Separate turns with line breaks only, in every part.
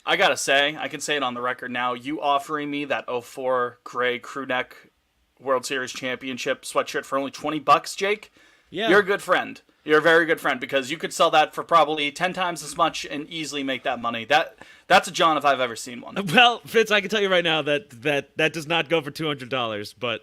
I gotta say, I can say it on the record now. You offering me that '04 gray crew neck World Series championship sweatshirt for only $20, Jake,
Yeah.
you're a good friend. You're a very good friend because you could sell that for probably 10 times as much and easily make that money. That's a John if I've ever seen one.
Well, Fitz, I can tell you right now that does not go for $200, but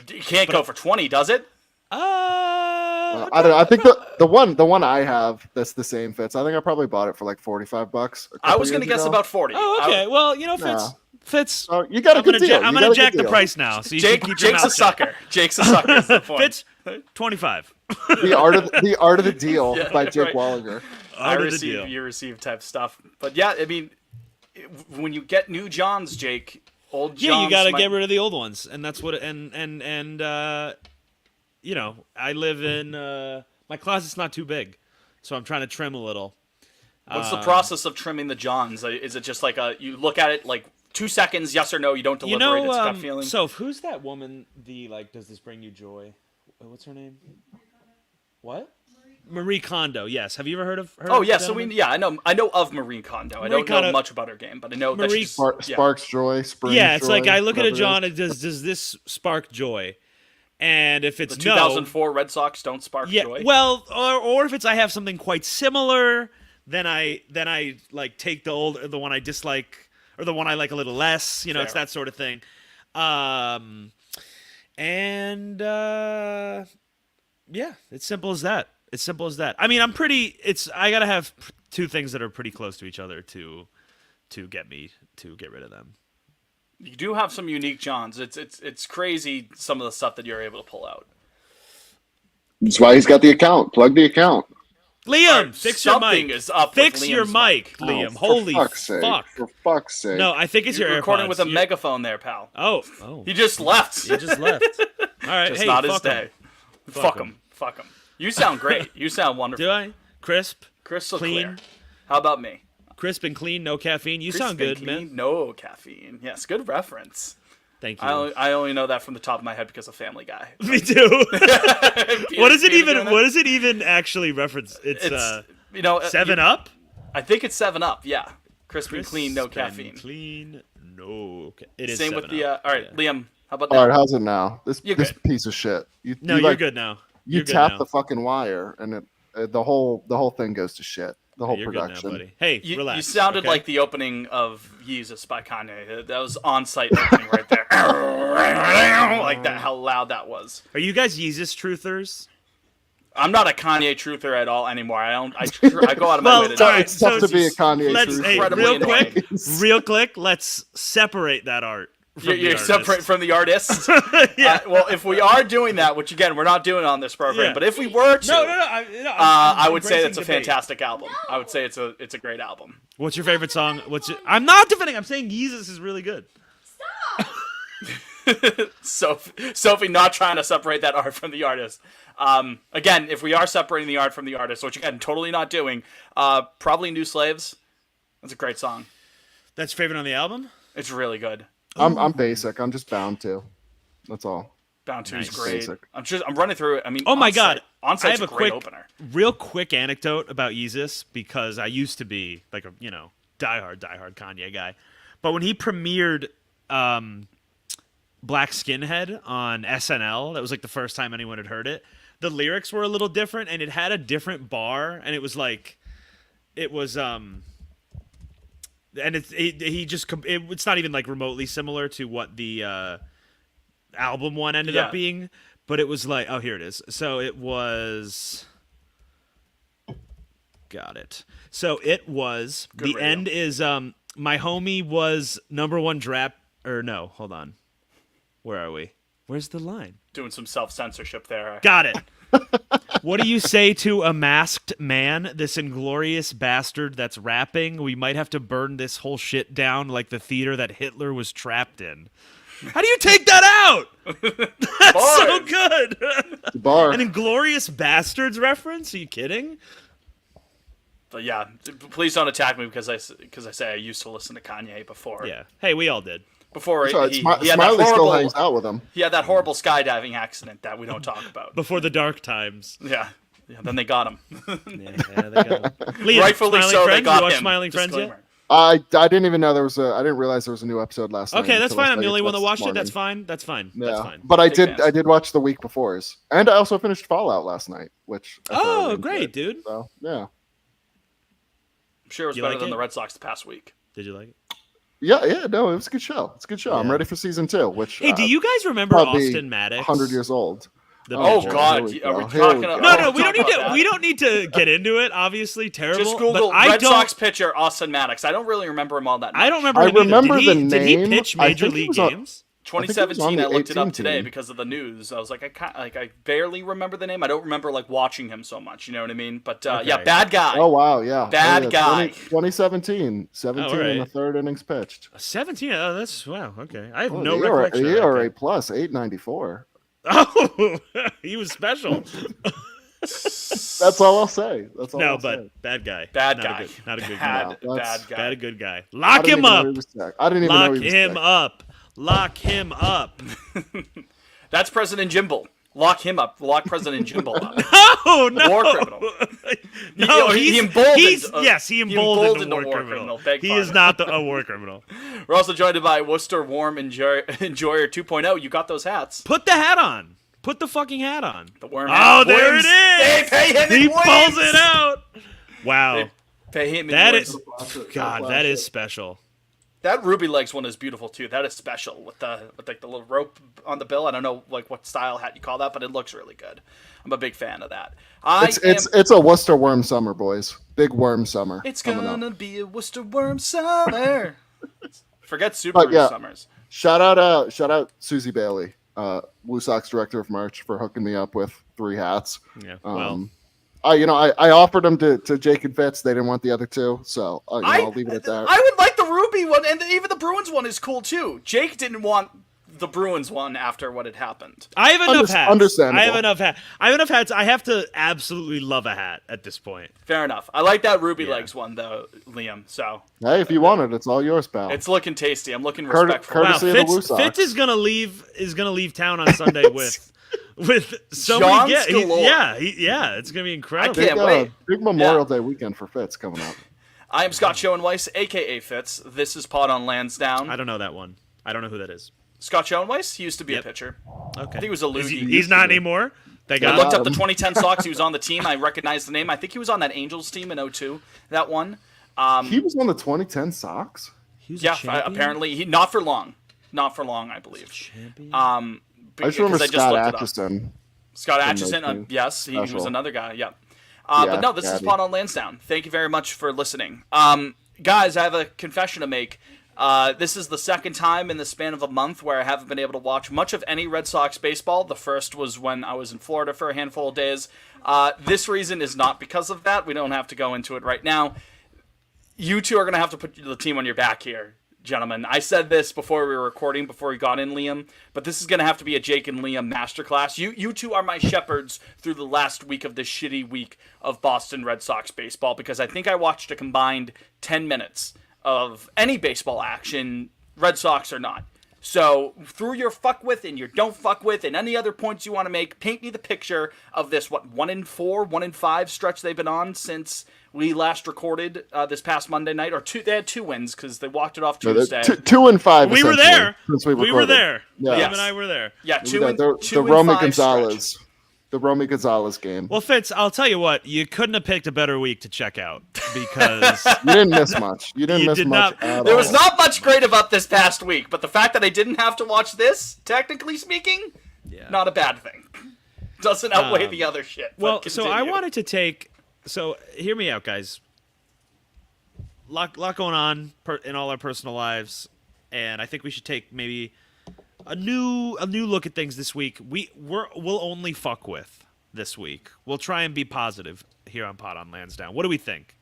You can't go for 20, does it?
I don't know. I think the one I have that's the same Fits. I think I probably bought it for like $45.
I was gonna guess about 40.
Oh, okay. Well, you know, Fitz.
No.
Fitz.
Oh, you got a good deal.
I'm gonna jack the price now, so you
Jake,
can keep your
Jake's a
mouth shut.
sucker. Jake's a sucker. Is the point.
Fitz, 25.
The art of the deal
Yeah,
by Jake
right.
Wallinger.
I
Art of the
receive,
deal.
you receive type stuff. But yeah, I mean, when you get new Johns, Jake, old Johns.
Yeah, you got to
might-
get rid of the old ones, and that's what. You know, I live in my closet's not too big, so I'm trying to trim a little.
What's the process of trimming the Johns? Is it just like you look at it like 2 seconds, yes or no? You don't
You
deliberate.
know,
It's gut feeling.
so who's that woman? Does this bring you joy? What's her name? What? Marie Kondo. Yes. Have you ever heard of her?
Oh yeah, so
gentlemen?
I know of Marie Kondo. I don't know much about her game, but I know that
Marie-
she's
Sparks Joy, Spring
Yeah, it's
Joy,
like I look at
whatever
it,
it
John.
is.
Does this spark joy? And if it's
the
no,
2004 Red Sox don't spark
yeah,
joy.
well, or if it's I have something quite similar, then I like take the one I dislike or the one I like a little less. You know, it's
Fair.
that sort of thing. And yeah, it's simple as that. It's simple as that. I mean, I gotta have two things that are pretty close to each other to get me to get rid of them.
You do have some unique Johns. It's crazy some of the stuff that you're able to pull out.
That's why he's got the account. Plug the account.
Liam, fix your
Something
mic.
is up with
Fix your
Liam's
mic,
Oh,
Liam.
for
Holy
fuck's sake.
fuck!
For fuck's sake.
No, I think it's
You're
your
recording
AirPods.
with a megaphone there, pal.
Oh,
He just left.
he just left. All right,
Just
hey,
not his
fuck 'em.
day. Fuck him. Fuck him. You sound great. You sound wonderful.
Do I? Crisp,
Crystal
clean?
clear. How about me?
crisp and clean, no caffeine. You sound
Crisp
good,
and clean,
man.
No caffeine. Yes, good reference.
Thank you.
I only know that from the top of my head because of Family Guy.
Me too. What is it
Peter
even?
doing that?
What does it even actually reference? It's
You know,
7 Up.
I think it's 7-Up. Yeah, crisp and clean, no
Crisp and
caffeine.
Clean, no. It is
Same with
7
the.
Up.
All right,
Yeah.
Liam. How about
All
that?
right, how's it now? This
You're
this
good.
piece of shit.
No,
you
you're
like,
good now.
You
You're good
tap
now.
the fucking wire, and the whole thing goes to shit. The whole
You're good now,
production.
buddy. Hey,
You,
relax.
you sounded
okay?
like the opening of Yeezus by Kanye. That was on-site opening right there. Like that, how loud that was.
Are you guys Yeezus truthers?
I'm not a Kanye truther at all anymore. I don't. I go out of my
Well,
way to
all
not.
right,
It's tough
so
to be a Kanye
Let's
truther.
hey,
Incredibly
real
annoying.
quick, real quick. Let's separate that art. From
You're,
the
you're
artist.
separate from the artist.
Yeah.
Well, if we are doing that, which again we're not doing on this program,
Yeah.
but if we were to,
No.
I would say that's a
embracing debate.
fantastic album. I would say it's a great album.
What's your favorite song? I'm not defending. I'm saying Yeezus is really good.
Sophie not trying to separate that art from the artist. Again, if we are separating the art from the artist, which again totally not doing, probably New Slaves. That's a great song.
That's your favorite on the album?
It's really good.
I'm basic. I'm just bound to. That's all.
Bound to is
Nice.
great.
Basic.
I'm running through it. I mean,
Oh my
Onsite-
God. I
Onsite's
have
a
a
great
quick,
opener.
real quick anecdote about Yeezus because I used to be like a diehard Kanye guy, but when he premiered Black Skinhead on SNL, that was like the first time anyone had heard it. The lyrics were a little different, and it had a different bar, and it was and it's not even like remotely similar to what the album one ended
Yeah.
up being, but it was like, oh, here it is. So it was, got it. So it was
Good
the
radio.
end is my homie was #1 draft or no, hold on, where are we? Where's the line?
Doing some self-censorship there.
Got it. What do you say to a masked man, this inglorious bastard that's rapping? We might have to burn this whole shit down like the theater that Hitler was trapped in. How do you take that out? That's so
Bars.
good.
The bar.
An inglorious bastards reference? Are you kidding?
But yeah, please don't attack me because I say I used to listen to Kanye before.
Yeah. Hey, we all did.
Before
So
he had that
Smiley still
horrible
hangs out with him.
he had that horrible skydiving accident that we don't talk about.
Before the dark times.
Yeah. Then they got him.
Yeah, they got him. Liam,
Rightfully
Smiling
so.
Friends?
They got
you watch
him.
Smiling Friends yet?
Disclaimer.
I didn't even know there was I didn't realize there was a new episode last night.
Okay, that's
until I
fine. I'm the
studied
only one that
this
watched it.
morning.
That's fine. That's fine.
Yeah,
That's fine.
but I
Big
did.
fans.
I did watch the week before's, and I also finished Fallout last night, which. I thoroughly
Oh,
enjoyed.
great, dude.
So yeah,
I'm sure it was
You
better
like
than
it?
the Red Sox the past week.
Did you like it?
yeah. No, it was a good show. It's a good show. I'm
Yeah.
ready for season 2, which.
Hey, do you guys remember
probably
Austin Maddox?
100 years old.
The
Oh
pitcher?
God,
Here we
are we
go. Here
talking?
we go.
No,
oh,
we don't
talk
need
about
to.
that.
We don't need to get into it. Obviously, terrible.
Just Google
but I
Red
don't,
Sox pitcher Austin Maddox. I don't really remember him all that much.
I don't remember.
I
him either.
remember
did he,
the
Did he
name.
pitch
I
major
think he
league
was on-
games?
I think he was on
2017.
the
I looked it up
18
today
team.
because of the news. I was like, I barely remember the name. I don't remember like watching him so much. You know what I mean? But yeah,
Okay.
bad guy.
Oh wow, yeah.
Bad
Oh, yeah.
guy.
2017, 17
Oh,
in the
right.
third innings pitched.
17. Oh, that's wow. Okay, I have
Oh,
no
the ERA,
recollection. of that.
ERA
Okay.
plus 894.
Oh, he was special.
That's all I'll say. That's all.
No,
I'll
but
say.
bad guy.
Bad
Not a
guy.
good- not a good
bad,
guy.
No, that's-
bad guy.
Bad a good guy.
I
Lock
didn't
him
even know
up.
he was sick. I didn't even know
Lock
he was
him
sick.
up. Lock him up.
That's President Jimbo. Lock him up. Lock President Jimbo up.
Oh no!
War criminal.
No,
He
he's
emboldened,
he's
uh,
yes, he
he
emboldened,
emboldened
a
a
war
war
criminal.
criminal. Beg
He is
pardon.
not a war criminal.
We're also joined by Worcester Warm Enjoyer 2.0. You got those hats.
Put the hat on. Put the fucking hat on.
The worm
Oh,
hat.
there
Williams.
it is.
They pay him
He
in
pulls
Williams.
it out. Wow,
Pay him in
that
Williams.
is God. That is special.
That Ruby Legs one is beautiful too. That is special with like the little rope on the bill. I don't know like what style hat you call that, but it looks really good. I'm a big fan of that.
It's a Worcester worm summer, boys. Big worm summer.
It's
coming
gonna
up.
be a Worcester Worm summer. Forget
But
Subaru
yeah.
summers.
Shout out Susie Bailey, Blue Sox director of merch, for hooking me up with 3 hats.
Yeah. Well,
I offered them to Jake and Fitz. They didn't want the other 2, so I'll leave it at that.
I would like the Ruby one, and even the Bruins one is cool too. Jake didn't want the Bruins one after what had happened.
I have enough hats.
Understandable.
I have enough hats. I have enough hats. I have to absolutely love a hat at this point.
Fair enough. I like that Ruby
Yeah.
Legs one though, Liam. So
Hey, if you want it, it's all yours, pal.
it's looking tasty. I'm looking
Curtis-
respectful.
Wow,
Courtesy of the Blue
Fitz,
Sox.
Fitz is gonna leave town on Sunday with so
Johns
many
galore.
yeah, it's gonna be incredible.
I can't wait.
Big Memorial Day weekend for Fitz coming up.
I am Scott Schoenweiss, aka Fitz. This is Pod on Lansdowne.
I don't know that one. I don't know who that is.
Scott Schoenweiss, he used to be
Yep.
a pitcher.
Okay,
I think he was a
Is
loogie.
he's not anymore. They
I
got
looked
him.
up the 2010 Sox. He was on the team. I recognized the name. I think he was on that Angels team in 02. That one.
He was on the 2010 Sox.
He was a
Yeah,
champion?
apparently he not for long. Not for long, I believe.
Champion?
Um,
I just remember
because
Scott
looked it up.
Atchison.
Scott
From
Atchison,
those two.
yes, he was
Special.
another guy. Yeah.
Yeah,
But no, this is
Gabby.
Pod on Lansdowne. Thank you very much for listening. Guys, I have a confession to make. This is the second time in the span of a month where I haven't been able to watch much of any Red Sox baseball. The first was when I was in Florida for a handful of days. This reason is not because of that. We don't have to go into it right now. You two are going to have to put the team on your back here, gentlemen. I said this before we were recording, before we got in, Liam, but this is going to have to be a Jake and Liam masterclass. You two are my shepherds through the last week of this shitty week of Boston Red Sox baseball, because I think I watched a combined 10 minutes of any baseball action, Red Sox or not. So, through your fuck with and your don't fuck with and any other points you want to make, paint me the picture of this, 1-4, 1-5 stretch they've been on since we last recorded this past Monday night. Or they had 2 wins because they walked it off
No, they're
Tuesday.
2 and 5.
We were
essentially,
there.
Since we
We were
recorded.
there.
Yeah.
Liam
Yes.
and I were there.
Yeah,
We
2
were
and
there.
two
The
and
Romy
5
Gonzalez.
stretch.
The Romy Gonzalez game.
Well, Fitz, I'll tell you what. You couldn't have picked a better week to check out because
You didn't miss much. You didn't
You
miss
did
much
not-
at
There
all.
was not much great about this past week, but the fact that I didn't have to watch this, technically speaking, not a bad thing. Doesn't outweigh the other shit. but
well, so I
continue.
wanted to take. So hear me out, guys. Lot going on in all our personal lives, and I think we should take maybe a new look at things this week. We'll only fuck with this week. We'll try and be positive here on Pod on Lansdowne. What do we think?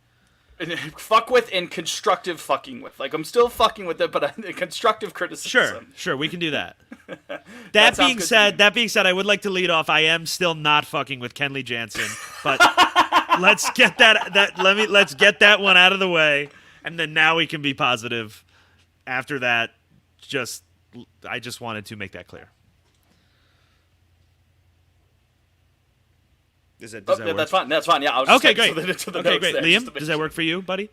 fuck with and constructive fucking with. Like, I'm still fucking with it, but constructive criticism.
Sure, we can do that.
That
That
sounds
being
good to
said,
me.
I would like to lead off. I am still not fucking with Kenley Jansen, but let's get let's get that one out of the way, and then now we can be positive. After that, I just wanted to make that clear. Does that work?
That's fine. That's fine. Yeah, I was just
Okay,
getting
great.
to the
Okay,
notes
great.
there, just to
Liam,
make
does that
sure.
work for you, buddy?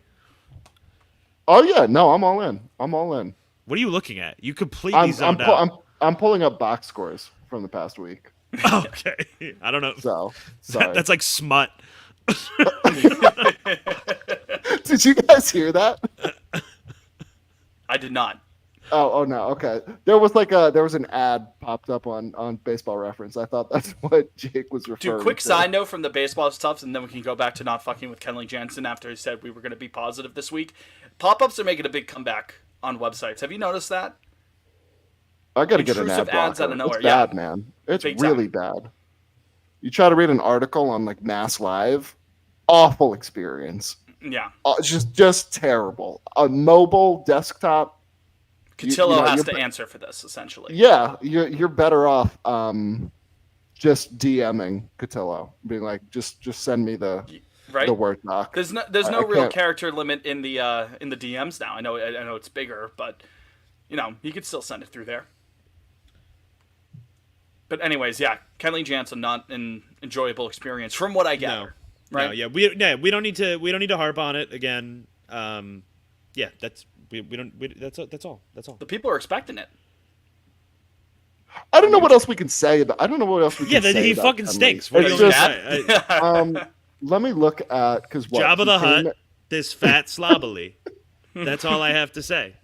Oh yeah, no, I'm all in. I'm all in.
What are you looking at? You completely
I'm
zoned out.
I'm pulling up box scores from the past week.
Okay. I don't know.
So sorry.
That's like smut.
Did you guys hear that?
I did not.
Oh no, okay. There was an ad popped up on Baseball Reference. I thought that's what Jake was referring
Dude, quick
to.
side note from the baseball stuff, and then we can go back to not fucking with Kenley Jansen after he said we were going to be positive this week. Pop-ups are making a big comeback on websites. Have you noticed that?
I gotta get an
Intrusive
ad
ads
blocker.
out of nowhere,
It's bad,
yeah.
man. It's
Big
really bad. You try to read an article on like Mass Live, awful experience.
Yeah.
It's just terrible. On mobile desktop,
Cotillo has
you're
to answer for this, essentially.
yeah, you're better off just DMing Cotillo, being like, just send me the
Right?
Word doc.
There's no
I
real
can't-
character limit in the DMs now. I know it's bigger, but you could still send it through there. But anyways, yeah, Kenley Jansen not an enjoyable experience from what I gather. Right?
No, yeah, we don't need to harp on it again. Yeah, that's that's all.
The people are expecting it.
I don't know what else we can say about. I don't know what else we can
Yeah,
say.
he
about
fucking
Kenley.
stinks. What are
It's
you
just-
gonna say?
Let me look at because what
Jabba
he
the
came-
Hutt, this fat slobbily. That's all I have to say.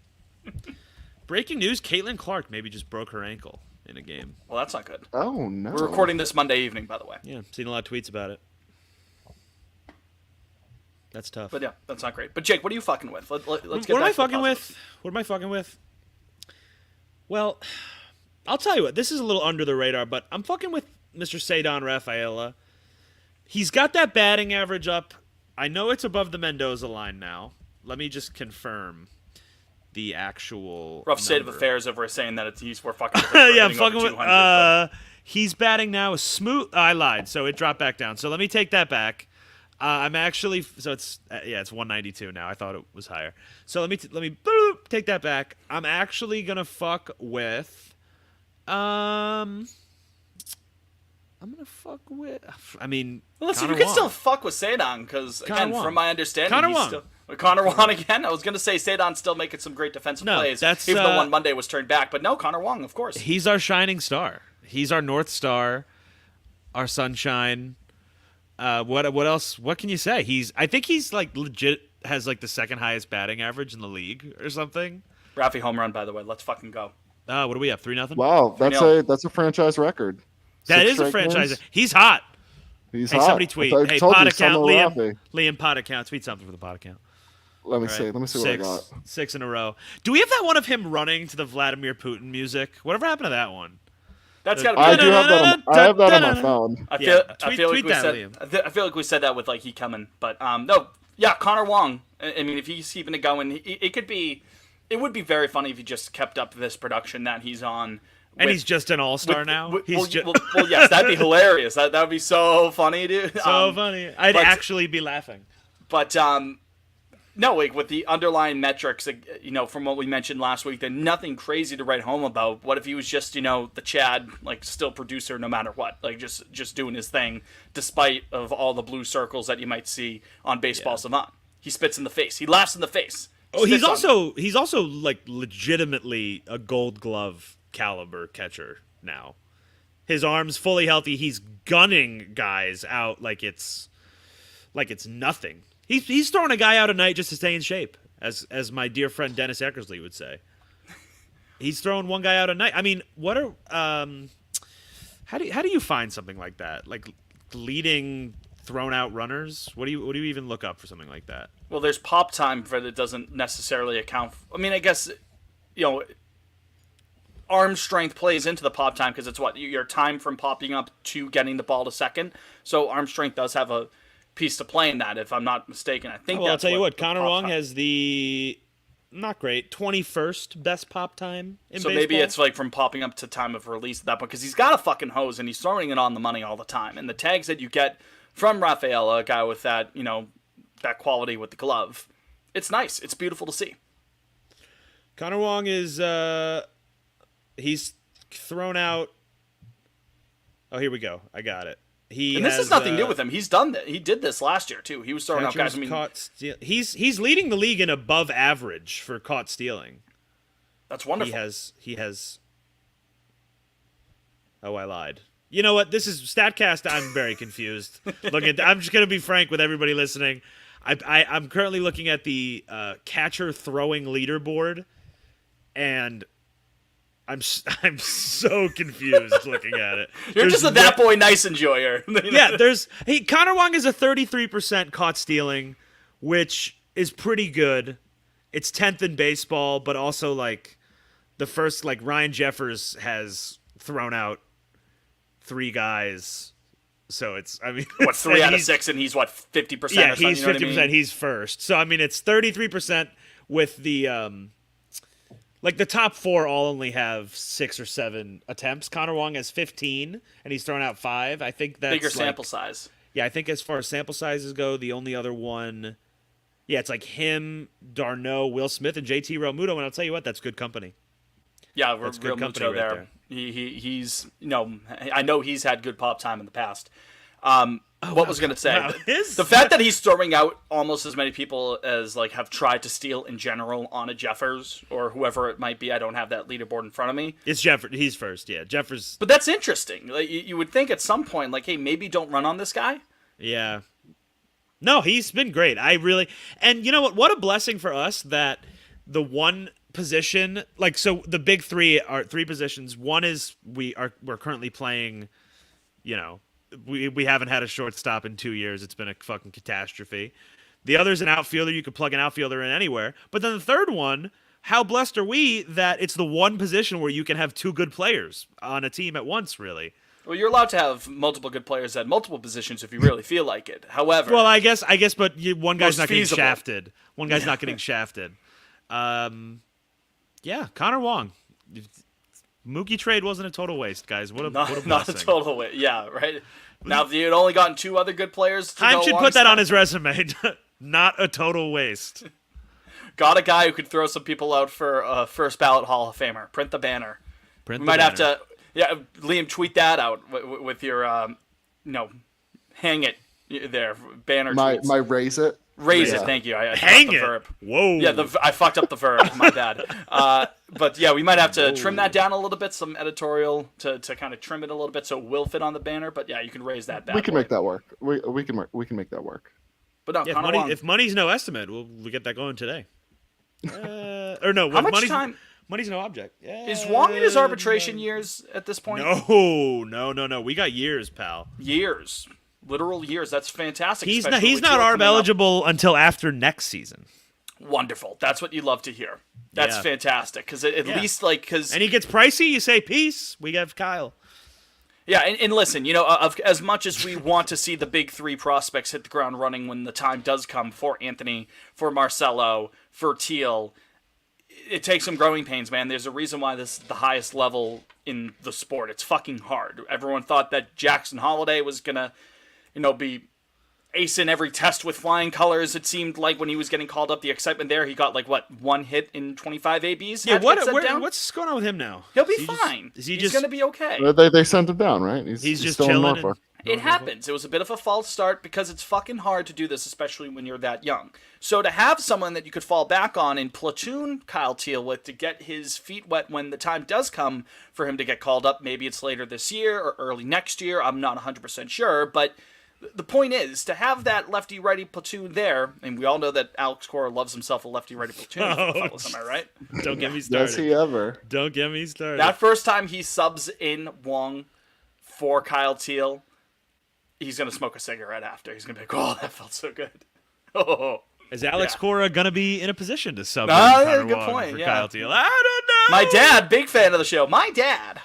Breaking news: Caitlin Clark maybe just broke her ankle in a game.
Well, that's not good.
Oh no!
We're recording this Monday evening, by the way.
Yeah, seen a lot of tweets about it. That's tough.
But yeah, that's not great. But Jake, what are you fucking with? Let's get
What am
back
I
to the
fucking
positives.
with? What am I fucking with? Well, I'll tell you what. This is a little under the radar, but I'm fucking with Mr. Cedon Rafaela. He's got that batting average up. I know it's above the Mendoza line now. Let me just confirm the actual
Rough state of
number.
affairs over saying that we're fucking.
Yeah, I'm
hitting
fucking
over
with.
200,
He's batting now a smooth. I lied, so it dropped back down. So let me take that back. I'm actually it's 192 now. I thought it was higher. So let me boop, take that back. I'm actually gonna fuck with. I'm gonna fuck with. I mean,
Well, listen,
Connor
you can
Wong.
still fuck with Sadon because,
Connor
again,
Wong.
from my understanding,
Connor
he's
Wong.
still Connor Wong again. I was gonna say Sadon's still making some great defensive
No,
plays,
that's,
even though one Monday was turned back. But no, Connor Wong, of course.
He's our shining star. He's our North Star, our sunshine. What else? What can you say? I think he's like legit has like the second highest batting average in the league or something.
Rafi home run, by the way. Let's fucking go.
What do we have? 3-0.
Wow, that's a franchise record.
That
6
is a
straight
franchise.
wins.
He's hot.
He's
Hey,
hot.
somebody tweet.
I
Hey,
told
pot
you,
account,
Summer
Liam.
Rafi.
Liam, pot account. Tweet something for the pot account.
Let me
All
see.
right.
Let me see what I got.
6 in a row. Do we have that one of him running to the Vladimir Putin music? Whatever happened to that one?
That's got to be.
I do have that. I have that on my phone.
I
Yeah,
feel
tweet
like we
that,
said.
Liam.
I feel like we said that with like he coming, but no, yeah, Connor Wong. I mean, if he's keeping it going, it could be. It would be very funny if he just kept up this production that he's on.
And
with-
he's just an all-star now. He's
well,
just
well, yes, that'd be hilarious. That would be so funny, dude.
so funny. I'd
but-
actually be laughing.
But no, like with the underlying metrics, from what we mentioned last week, then nothing crazy to write home about. What if he was just, the Chad, like still producer no matter what, like just doing his thing, despite of all the blue circles that you might see on Baseball Savant. He spits in the face. He laughs in the face.
Oh, he's
Spits on
also like legitimately a Gold Glove caliber catcher now. His arm's fully healthy. He's gunning guys out like it's nothing. He's throwing a guy out a night just to stay in shape, as my dear friend Dennis Eckersley would say. He's throwing one guy out a night. I mean, what are how do you find something like that? Like leading thrown out runners? What do you even look up for something like that?
Well, there's pop time that it doesn't necessarily account for. I mean, I guess, arm strength plays into the pop time because it's what your time from popping up to getting the ball to second. So arm strength does have a piece to play in that, if I'm not mistaken. I think.
Well, I'll
that's
tell you what,
the
Connor
pop
Wong
time-
has the not great 21st best pop time in
So
baseball.
maybe it's like from popping up to time of release at that point because he's got a fucking hose and he's throwing it on the money all the time. And the tags that you get from Rafaela, a guy with that, that quality with the glove, it's nice. It's beautiful to see.
Connor Wong is he's thrown out. Oh, here we go. I got it. He
And this
has,
is nothing new with him. He's done that. He did this last year too. He was throwing out guys.
catchers
I mean,
caught steal. He's leading the league in above average for caught stealing.
that's wonderful.
He has. Oh, I lied. You know what? This is Statcast. I'm very confused. I'm just gonna be frank with everybody listening. I'm currently looking at the catcher throwing leaderboard, and I'm so confused looking at it.
You're just a that boy nice enjoyer.
Yeah, Connor Wong is a 33% caught stealing, which is pretty good. It's 10th in baseball, but also like the first, like Ryan Jeffers has thrown out 3 guys. So it's, I mean,
what, 3 out of 6, and he's what, 50%?
Yeah,
or something,
he's
you know
50%.
what I mean?
He's first. So I mean, it's 33% with the like the top 4 all only have 6 or 7 attempts. Connor Wong has 15, and he's thrown out 5. I think that's
Bigger
like,
sample size.
Yeah, I think as far as sample sizes go, the only other one, yeah, it's like him, Darno, Will Smith, and JT Realmuto. And I'll tell you what, that's good company.
Yeah,
That's
real
good company
Muto
right
there.
there.
He's I know he's had good pop time in the past. What was going to say?
wow.
The fact that he's throwing out almost as many people as like have tried to steal in general on a Jeffers or whoever it might be. I don't have that leaderboard in front of me.
It's Jeffers. He's first, yeah. Jeffers,
But that's interesting. Like you would think at some point, like, hey, maybe don't run on this guy.
yeah. No, he's been great. And you know what? What a blessing for us that the one position, like, so the big 3 are 3 positions. One is we're currently playing, you know, we haven't had a shortstop in 2 years. It's been a fucking catastrophe. The other is an outfielder. You could plug an outfielder in anywhere. But then the third one, how blessed are we that it's the one position where you can have 2 good players on a team at once, really.
Well, you're allowed to have multiple good players at multiple positions if you really feel like it. However,
Well, I guess, but one guy's
Most
not getting
feasible.
shafted. One guy's not getting shafted. Yeah, Connor Wong. Mookie trade wasn't a total waste, guys. What a blessing.
not a total way. Yeah, right. Now, if you had only gotten 2 other good players, to
Time
go
should put that
alongside-
on his resume. Not a total waste.
Got a guy who could throw some people out for a first ballot Hall of Famer. Print the banner.
Print
We
the
might have
banner.
to, yeah, Liam, tweet that out with your, hang it there, banner
My
tweets.
raise it.
Raise
Yeah.
it, thank you. I
Hang
forgot the
it.
verb.
Whoa.
Yeah, I fucked up the verb. My bad. But yeah, we might have to trim that down a little bit, some editorial to kind of trim it a little bit so it will fit on the banner. But yeah, you can raise that back.
We can make that work. We can make that work.
But no,
Yeah,
Connor Wong.
if money's no estimate, we'll get that going today. Or no,
How much
money's,
time
money's no object.
is Wong in his arbitration years at this point?
No. We got years, pal.
Years, literal years. That's fantastic.
He's
especially
not
with Gio
ARB
coming up.
eligible until after next season.
Wonderful. That's what you love to hear. That's
Yeah.
fantastic because at
Yeah.
least because
And he gets pricey, you say peace. We have Kyle.
yeah, and listen, as much as we want to see the big 3 prospects hit the ground running when the time does come for Anthony, for Marcelo, for Teal, it takes some growing pains, man. There's a reason why this is the highest level in the sport. It's fucking hard. Everyone thought that Jackson Holiday was gonna, be acing every test with flying colors. It seemed like when he was getting called up, the excitement there, he got like what, 1 hit in 25 ABs.
Yeah,
Had to get set down?
what's going on with him now?
He'll be
Is he
fine.
Is he
He's
just
gonna be okay.
They sent him down, right?
He's just
still in
chilling?
Norfolk.
It happens. It was a bit of a false start because it's fucking hard to do this, especially when you're that young. So to have someone that you could fall back on and platoon Kyle Teal with to get his feet wet when the time does come for him to get called up, maybe it's later this year or early next year, I'm not 100% sure, but the point is to have that lefty-righty platoon there, and we all know that Alex Cora loves himself a lefty-righty platoon. Fellas, am I right?
Don't get me started.
Does he ever?
Don't get me started.
That first time he subs in Wong for Kyle Teal, he's going to smoke a cigarette after. He's going to be like, oh, that felt so good. Oh.
Is Alex
Yeah.
Cora gonna be in a position to sub?
Ah,
in Connor
yeah, good
Wong
point,
for
yeah.
Kyle Teal? I don't know.
My dad, big fan of the show. My dad,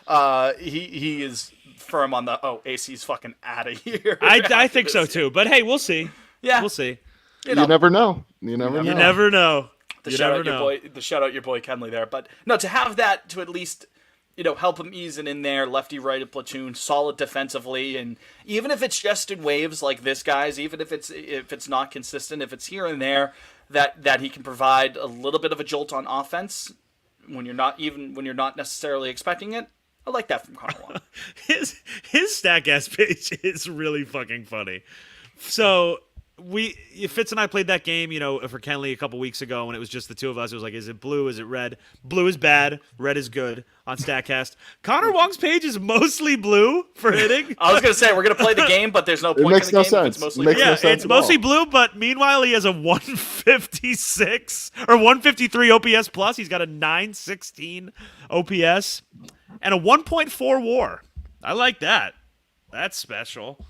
he is firm on the, AC's fucking out of here.
I think so too. But hey, we'll see.
Yeah.
We'll see.
You know,
You never know. You never know.
You never know.
the
You
shout
never
out your
know.
boy, the shout out your boy Kenley there. But no, to have that to at least, help him ease it in there, lefty righted platoon, solid defensively, and even if it's just in waves like this guy's, even if it's not consistent, if it's here and there, that he can provide a little bit of a jolt on offense when you're not necessarily expecting it. I like that from Connor Wong.
his Statcast page is really fucking funny. So Fitz and I played that game, for Kenley a couple weeks ago, and it was just the two of us. It was like, is it blue? Is it red? Blue is bad. Red is good on Statcast. Connor Wong's page is mostly blue for hitting.
I was gonna say we're gonna play the game, but there's no point
makes
in the
no
game.
sense.
It's mostly
It makes
blue.
no
Yeah,
sense
it's
at
mostly
all.
blue, but meanwhile he has a 156 or 153 OPS plus. He's got a 916 OPS and a 1.4 WAR. I like that. That's special.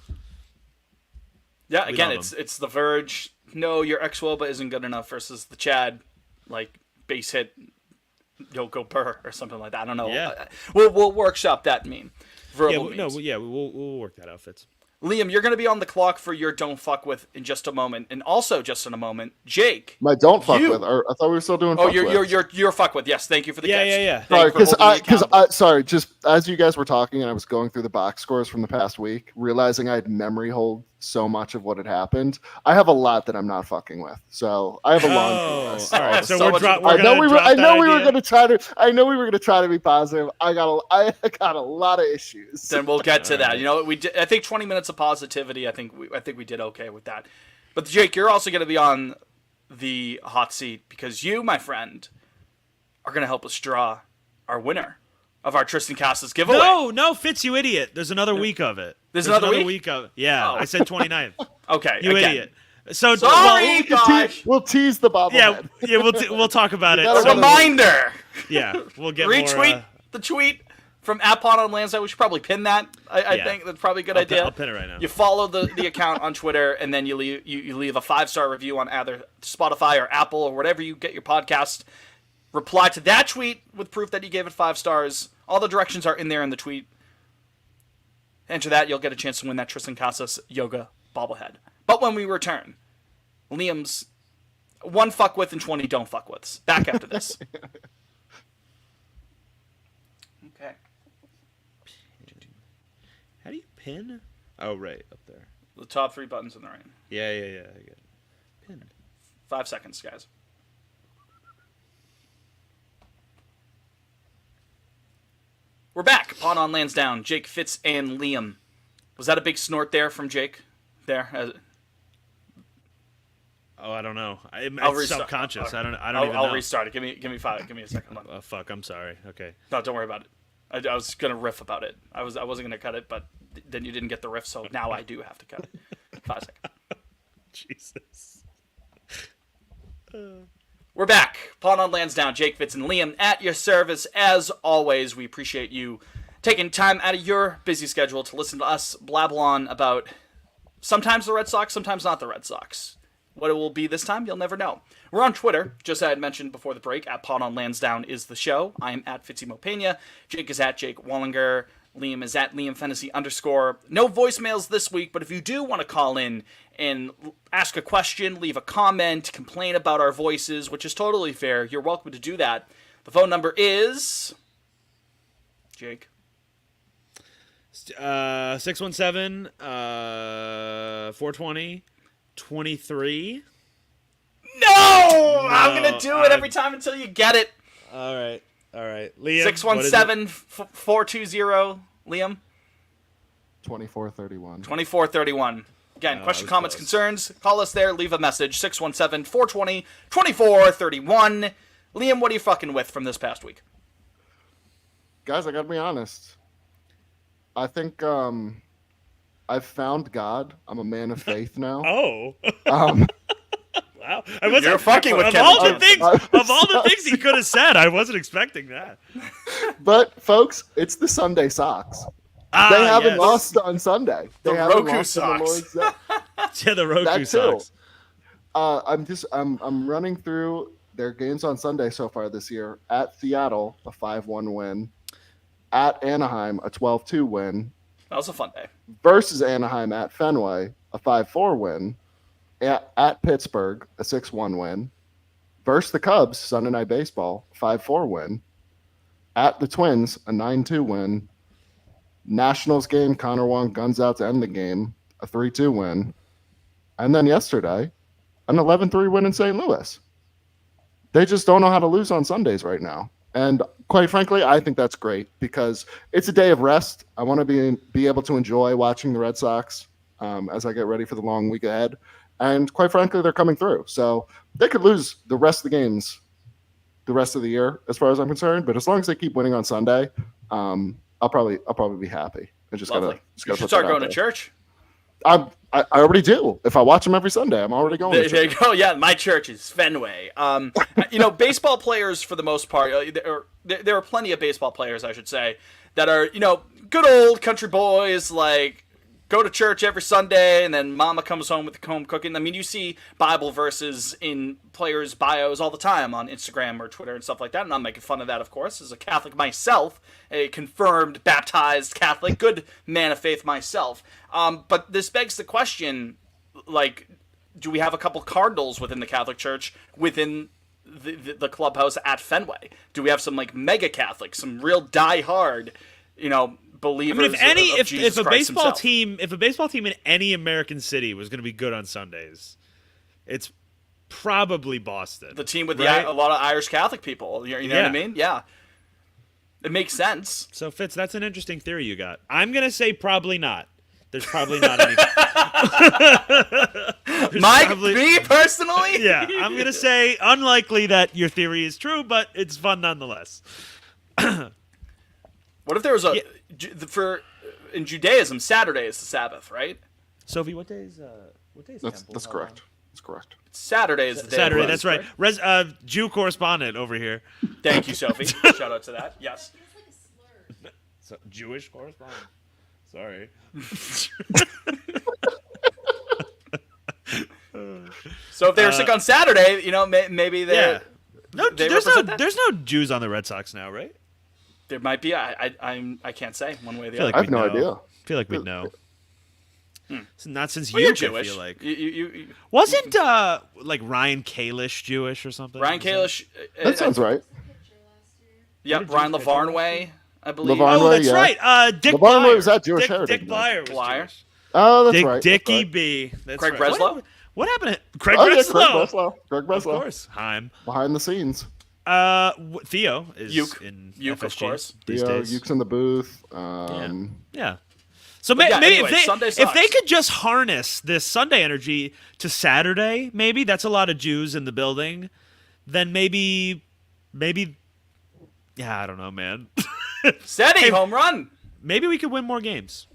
Yeah,
We
again,
love
it's the Verge. No, your ex-Woba isn't good enough versus the Chad, like base hit, Yoko Burr or something like that. I don't know.
Yeah.
We'll workshop that meme. Verbal
Yeah,
memes.
we'll work that out, Fitz.
Liam, you're going to be on the clock for your don't fuck with in just a moment, and also just in a moment, Jake.
My don't fuck
You-
with. Or I thought we were still doing.
Oh,
fuck with.
you're fuck with. Yes, thank you for the
Yeah,
catch.
yeah, yeah.
Thank you
Sorry,
for holding me accountable.
sorry, just as you guys were talking and I was going through the box scores from the past week, realizing I had memory hold so much of what had happened. I have a lot that I'm not fucking with, so I have a laundry list.
all right. So,
So
we're
much-
drop.
I know we were. I know we were
going
going to try to. I know we were going to try to be positive. I got a lot of issues.
Then we'll get to that.
right.
You know, we did, I think 20 minutes of positivity. I think we did okay with that. But Jake, you're also going to be on the hot seat because you, my friend, are going to help us draw our winner of our Tristan Casas giveaway.
No, Fitz, you idiot. There's another week of it.
There's another
week of it. Yeah,
Oh.
I said 29th.
Okay,
You
again.
idiot. So
Sorry,
well,
gosh.
We'll tease the bobblehead.
yeah, we'll talk about it.
gotta
A
So-
reminder.
Yeah, we'll get
Retweet
more.
the tweet from @Pod on Landside. We should probably pin that. I
Yeah.
think that's probably a good
I'll
idea.
I'll pin it right now.
You follow the account on Twitter, and then you leave a 5-star review on either Spotify or Apple or whatever you get your podcast. Reply to that tweet with proof that you gave it 5 stars. All the directions are in there in the tweet. Enter that, you'll get a chance to win that Tristan Casas yoga bobblehead. But when we return, Liam's 1 fuck with and 20 don't fuck withs. Back after this. Okay.
How do you pin? Oh, right up there.
The top 3 buttons in the right.
Yeah. I get it. Pin.
5 seconds, guys. We're back. Pod on Lansdowne. Jake, Fitz, and Liam. Was that a big snort there from Jake? There.
Oh, I don't know.
I'll
It's
restart.
subconscious. I don't even
I'll
know.
restart it. Give me 5. Give me a second. Hold on.
Oh, fuck. I'm sorry. Okay.
No, don't worry about it. I was gonna riff about it. I wasn't gonna cut it, but then you didn't get the riff, so now I do have to cut it. 5 seconds.
Jesus.
We're back. Pod on Lansdowne, Jake, Fitz, and Liam at your service. As always, we appreciate you taking time out of your busy schedule to listen to us blabble on about sometimes the Red Sox, sometimes not the Red Sox. What it will be this time, you'll never know. We're on Twitter, just as I had mentioned before the break, @Pod on Lansdowne is the show. I am at Fitzy Mopena. Jake is at Jake Wallinger. Liam is at Liam Fantasy _. No voicemails this week, but if you do want to call in and ask a question, leave a comment, complain about our voices, which is totally fair, you're welcome to do that. The phone number is... Jake?
617 420 23.
No! I'm
No,
going to do it every time until you get it.
All right. Liam.
617-420, Liam?
2431.
2431. Again, question,
was
comments,
close.
concerns, call us there, leave a message, 617-420-2431. Liam, what are you fucking with from this past week?
Guys, I gotta be honest. I think I've found God. I'm a man of faith now.
Oh.
Um,
Wow. I wasn't,
You're fucking with
of
Kevin
all the
James.
things of all the things he could have said, I wasn't expecting that.
but folks, it's the Sunday Sox.
Ah,
They haven't
yes.
lost on Sunday. They
The
haven't
Roku
lost to the
Sox.
Lord's Day.
Yeah, the Roku
That too.
sucks.
I'm running through their games on Sunday so far this year. At Seattle, a 5-1 win. At Anaheim, a 12-2 win.
That was a fun day.
Versus Anaheim at Fenway, a 5-4 win. At Pittsburgh, a 6-1 win. Versus the Cubs, Sunday Night Baseball, 5-4 win. At the Twins, a 9-2 win. Nationals game, Connor Wong guns out to end the game, a 3-2 win. And then yesterday, an 11-3 win in St. Louis. They just don't know how to lose on Sundays right now. And quite frankly, I think that's great because it's a day of rest. I want to be able to enjoy watching the Red Sox as I get ready for the long week ahead. And quite frankly, they're coming through. So they could lose the rest of the games the rest of the year, as far as I'm concerned. But as long as they keep winning on Sunday, I'll probably be happy. I just
Lovely.
gotta
You should start going to church.
I already do. If I watch them every Sunday, I'm already going.
There you go. Yeah, my church is Fenway. Baseball players for the most part, there are plenty of baseball players, I should say, that are good old country boys, like go to church every Sunday, and then mama comes home with the home cooking. I mean, you see Bible verses in players' bios all the time on Instagram or Twitter and stuff like that, and I'm making fun of that, of course. As a Catholic myself, a confirmed, baptized Catholic, good man of faith myself. But this begs the question, like, do we have a couple Cardinals within the Catholic Church, within the clubhouse at Fenway? Do we have some, like, mega Catholics, some real die-hard, believers.
I mean,
if
a baseball team in any American city was going to be good on Sundays, it's probably Boston.
The team with
right?
a lot of Irish Catholic people. You know what I mean? Yeah. It makes sense.
So Fitz, that's an interesting theory you got. I'm going to say probably not. There's probably not any.
Me personally?
Yeah, I'm going to say unlikely that your theory is true, but it's fun nonetheless.
What if there was in Judaism, Saturday is the Sabbath, right?
Sophie, what day is Temple?
That's correct. That's correct.
Saturday is the day.
Saturday, that's right. Jew correspondent over here.
Thank you, Sophie. Shout out to that. Yes.
So, Jewish correspondent. Sorry.
So if they were sick on Saturday, maybe they.
Yeah. No,
they
there's no Jews on the Red Sox now, right?
There might be. I can't say one way or the other.
Like
I have no idea.
I feel like we'd know. Not since
Well,
you
you're Jewish.
I feel like
You
wasn't like Ryan Kalish Jewish or something?
Ryan Kalish.
That sounds right.
Yep, Ryan Lavarnway, I believe.
Lavarnway,
Oh, that's
yeah.
right. Dick
Lavarnway
Blyer.
was that Jewish
Dick
heritage,
Blyer was
Blyer.
Jewish.
Oh, that's right.
Dickie
That's right.
B. That's
Craig
right.
Breslow?
What happened to Craig
Oh, yeah,
Breslow?
Craig Breslow. Craig Breslow.
Of course. Heim.
Behind the scenes.
Theo is
Uke.
in
Uke, of
FSG
course.
these
Theo,
days.
Uke's in the booth.
Yeah. So
But yeah,
maybe
anyway, Sunday
if
sucks.
they could just harness this Sunday energy to Saturday, maybe that's a lot of Jews in the building. Then maybe, yeah, I don't know, man.
Seti home run.
Maybe we could win more games.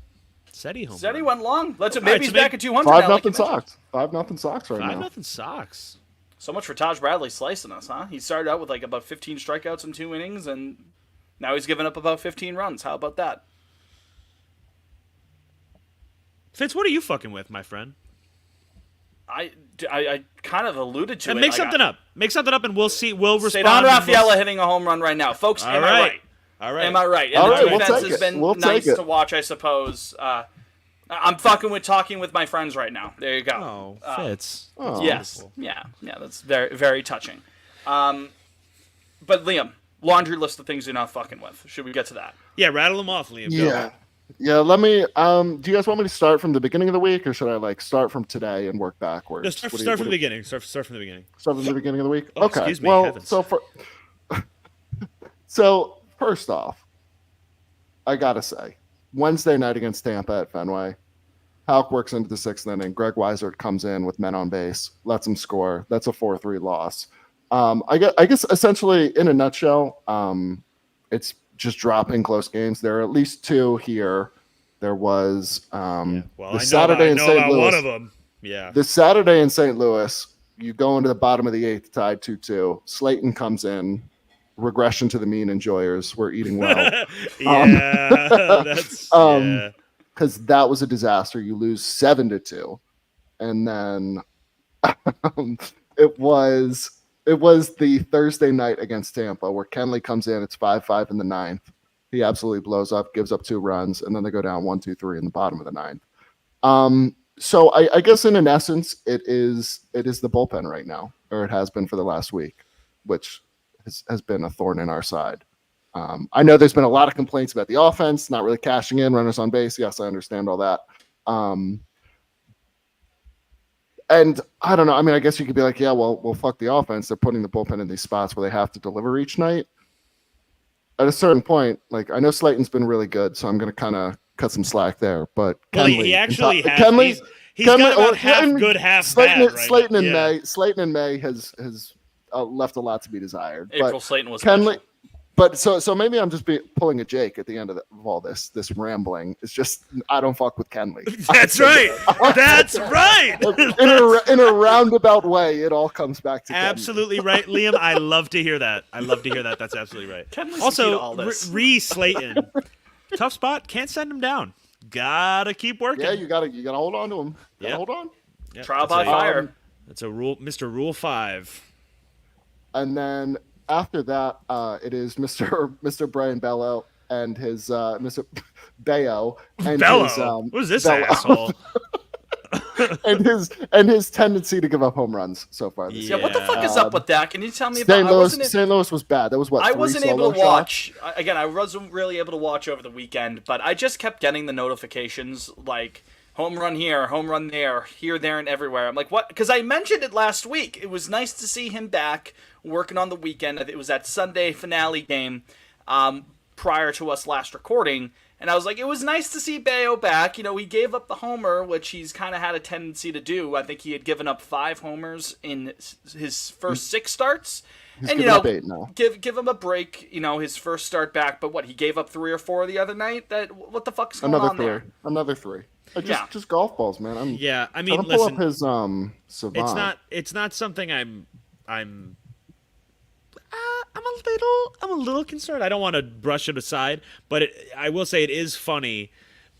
Seti home.
Seti
run.
went long. Maybe
right,
he's
so
back at 200
5-0
now. Like you mentioned.
Sox. 5-0 Sox right now.
5-0 Sox.
So much for Taj Bradley slicing us, huh? He started out with like about 15 strikeouts in 2 innings, and now he's given up about 15 runs. How about that?
Fitz, what are you fucking with, my friend?
I kind of alluded to
And
it.
make
like,
something up. Make something up, and we'll see. We'll respond.
Cedon
and we'll-
Rafaela hitting a home run right now, folks. Am I right?
All right.
Am I right? And
All
the
right, we'll
defense
take
has
it.
been
We'll
nice
take it.
to watch, I suppose. I'm fucking talking with my friends right now. There you go.
Oh, Fitz.
Oh.
Yes. Yeah. That's very, very touching. But Liam, laundry list of things you're not fucking with. Should we get to that?
Yeah, rattle them off, Liam. Go.
Yeah. Yeah, let me do you guys want me to start from the beginning of the week, or should I like start from today and work backwards?
No, start
What do
from
you-
the beginning. Start from the beginning.
Start from the beginning of the week?
Oh,
Okay.
excuse me,
Well,
heavens.
so first off, I gotta say, Wednesday night against Tampa at Fenway, Houck works into the 6th inning. Greg Weisert comes in with men on base, lets him score. That's a 4-3 loss. I guess essentially, in a nutshell, it's just dropping close games. There are at least 2 here. There was
Well,
the Saturday in St. Louis.
one of them. Yeah.
The Saturday in St. Louis, you go into the bottom of the 8th, tied 2-2. Slayton comes in. Regression to the mean enjoyers. We're eating well.
That's yeah.
Because that was a disaster. You lose 7-2. And then it was the Thursday night against Tampa where Kenley comes in. It's 5-5 in the 9th. He absolutely blows up, gives up 2 runs, and then they go down 1-2-3 in the bottom of the 9th. So I guess in essence, it is the bullpen right now, or it has been for the last week, which has been a thorn in our side. I know there's been a lot of complaints about the offense, not really cashing in, runners on base. Yes, I understand all that. And I don't know. I mean, I guess you could be like, yeah, well, fuck the offense. They're putting the bullpen in these spots where they have to deliver each night. at a certain point, like I know Slayton's been really good, so I'm going to kind of cut some slack there. But
Well,
Kenley,
he actually has.
Kenley,
He's got about
or-
half
and
good, half
Slayton,
bad right
Slayton
now.
in
Yeah.
May. Slayton in May has left a lot to be desired.
April
But
Slayton was
Kenley,
special.
but so maybe I'm just pulling a Jake at the end of all this rambling. It's just I don't fuck with Kenley.
That's right. That's right.
in a roundabout way, it all comes back to Kenley.
Absolutely right, Liam. I love to hear that. That's absolutely right.
Kenley's the key to
Also,
all this.
Slayton, tough spot. Can't send him down. Gotta keep working.
Yeah, you gotta hold on to him. Gotta
Yep.
hold on.
Yep,
Trial
that's
by
a-
fire.
That's a rule, Mr. Rule 5.
And then after that, it is Mr. Brian Bello and his Mr. Bayo and
Bello.
his
Who's this
Bello.
asshole?
and his tendency to give up home runs so far this
Yeah,
year.
what the fuck is up with that? Can you tell me
St.
about?
St. Louis was bad. That was what
I
3
wasn't
solo
able to
shots?
watch. Again, I wasn't really able to watch over the weekend, but I just kept getting the notifications like home run here, home run there, here, there, and everywhere. I'm like, what? Because I mentioned it last week. It was nice to see him back working on the weekend. It was that Sunday finale game prior to us last recording. And I was like, it was nice to see Bayo back. You know, he gave up the homer, which he's kind of had a tendency to do. I think he had given up 5 homers in his first 6 starts.
He's
And, you
giving
know,
up 8 now.
give him a break, you know, his first start back. But what, he gave up 3 or 4 the other night? What the fuck's going on there?
Another 3.
Yeah.
Just golf balls, man.
Yeah, I
I'm
mean,
trying to pull
listen,
up his Savant.
it's not something I'm a little concerned. I don't want to brush it aside, but I will say it is funny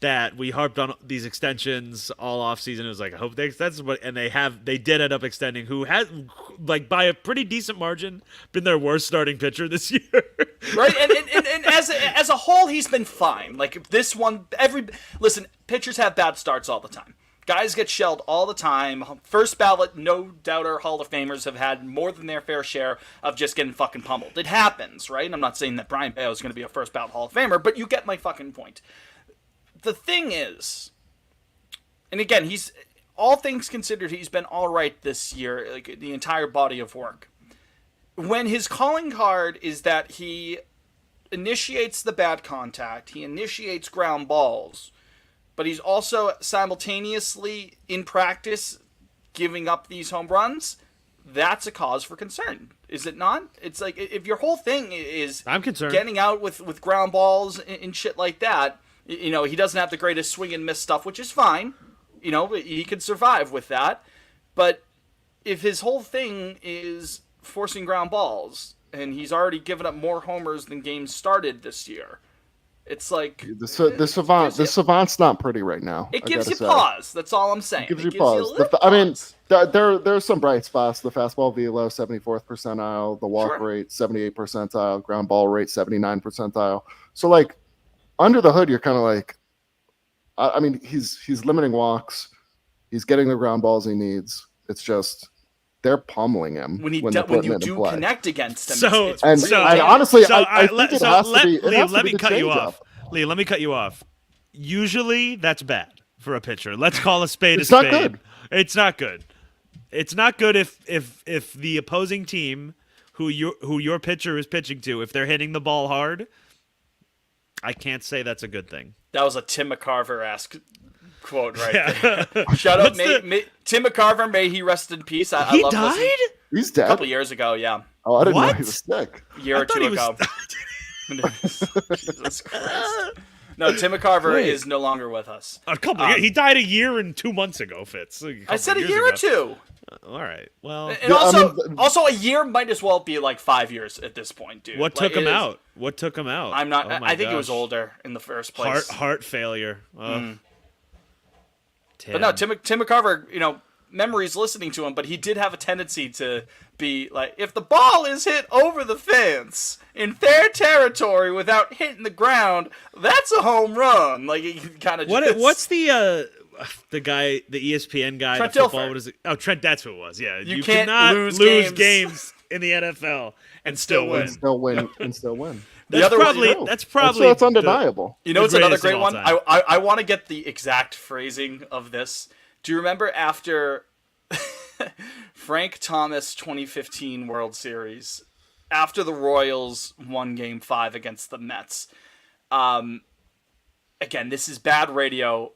that we harped on these extensions all off season. It was like, I hope they extend, and they did end up extending. Who has, like, by a pretty decent margin, been their worst starting pitcher this year.
Right, and as a whole, he's been fine. Like this one, listen, pitchers have bad starts all the time. Guys get shelled all the time. First ballot, no doubter Hall of Famers have had more than their fair share of just getting fucking pummeled. It happens, right? I'm not saying that Brian Bayo is going to be a first ballot Hall of Famer, but you get my fucking point. The thing is, and again, he's all things considered, he's been all right this year, like the entire body of work. When his calling card is that he initiates the bad contact, he initiates ground balls, but he's also simultaneously in practice giving up these home runs, that's a cause for concern, is it not? It's like if your whole thing is
I'm concerned.
getting out with ground balls and shit like that, you know, he doesn't have the greatest swing and miss stuff, which is fine. You know, he could survive with that. But if his whole thing is forcing ground balls, and he's already given up more homers than games started this year, it's like
The Savant's not pretty right now.
it
I
gives
gotta
you
say.
pause. That's all I'm saying.
It gives
It
you pause.
a little
I mean,
pause.
there's some bright spots. The fastball velo, 74th percentile. The walk
Sure.
rate, 78 percentile. Ground ball rate, 79 percentile. So, like, under the hood, you're kind of like, I mean, he's limiting walks. He's getting the ground balls he needs. It's just they're pummeling him
when
they're putting
you
it in
do
play.
connect against him.
So-
it's
And
So-
I honestly,
So,
I think it has to be. It
Liam,
has to
let
be
me
the
cut you
changeup.
off. Liam, let me cut you off. Usually, that's bad for a pitcher. Let's call a spade
It's
a
not
spade.
good.
It's not good. It's not good if the opposing team who your pitcher is pitching to, if they're hitting the ball hard. I can't say that's a good thing.
That was a Tim McCarver-esque quote right
Yeah.
there. Shut up,
What's the-
Tim McCarver. May he rest in peace. I
He
love listening-
died?
He's
a
dead.
couple years ago. Yeah,
Oh, I didn't know
What?
he was sick.
a year
I
or
thought
two
he was-
ago. Jesus Christ. No, Tim McCarver
Wait.
is no longer with us.
A couple. He died a year and 2 months ago, Fitz.
I said a year or two.
All right. Well,
And
Yeah, I
also,
mean,
also a year might as well be like 5 years at this point, dude.
what
Like,
took him
it is-
out? What took him out?
I'm not.
Oh my
I think he was
gosh.
older in the first place.
Heart failure.
But no, Tim McCarver, you know, memories listening to him, but he did have a tendency to be like, if the ball is hit over the fence in their territory without hitting the ground, that's a home run. Like, he kind of
What's the guy, the ESPN guy,
Trent
the football?
Dilfer.
What is it? Oh, Trent. That's who it was. Yeah,
You can't
cannot
lose
lose
games.
games in the NFL and still win.
And still win.
The
That's
other
probably
one,
that's
So
probably
it's undeniable.
you know,
the
it's another
greatest
great
of all
one.
time.
I want to get the exact phrasing of this. Do you remember after Frank Thomas 2015 World Series? after the Royals won Game 5 against the Mets. Again, this is bad radio.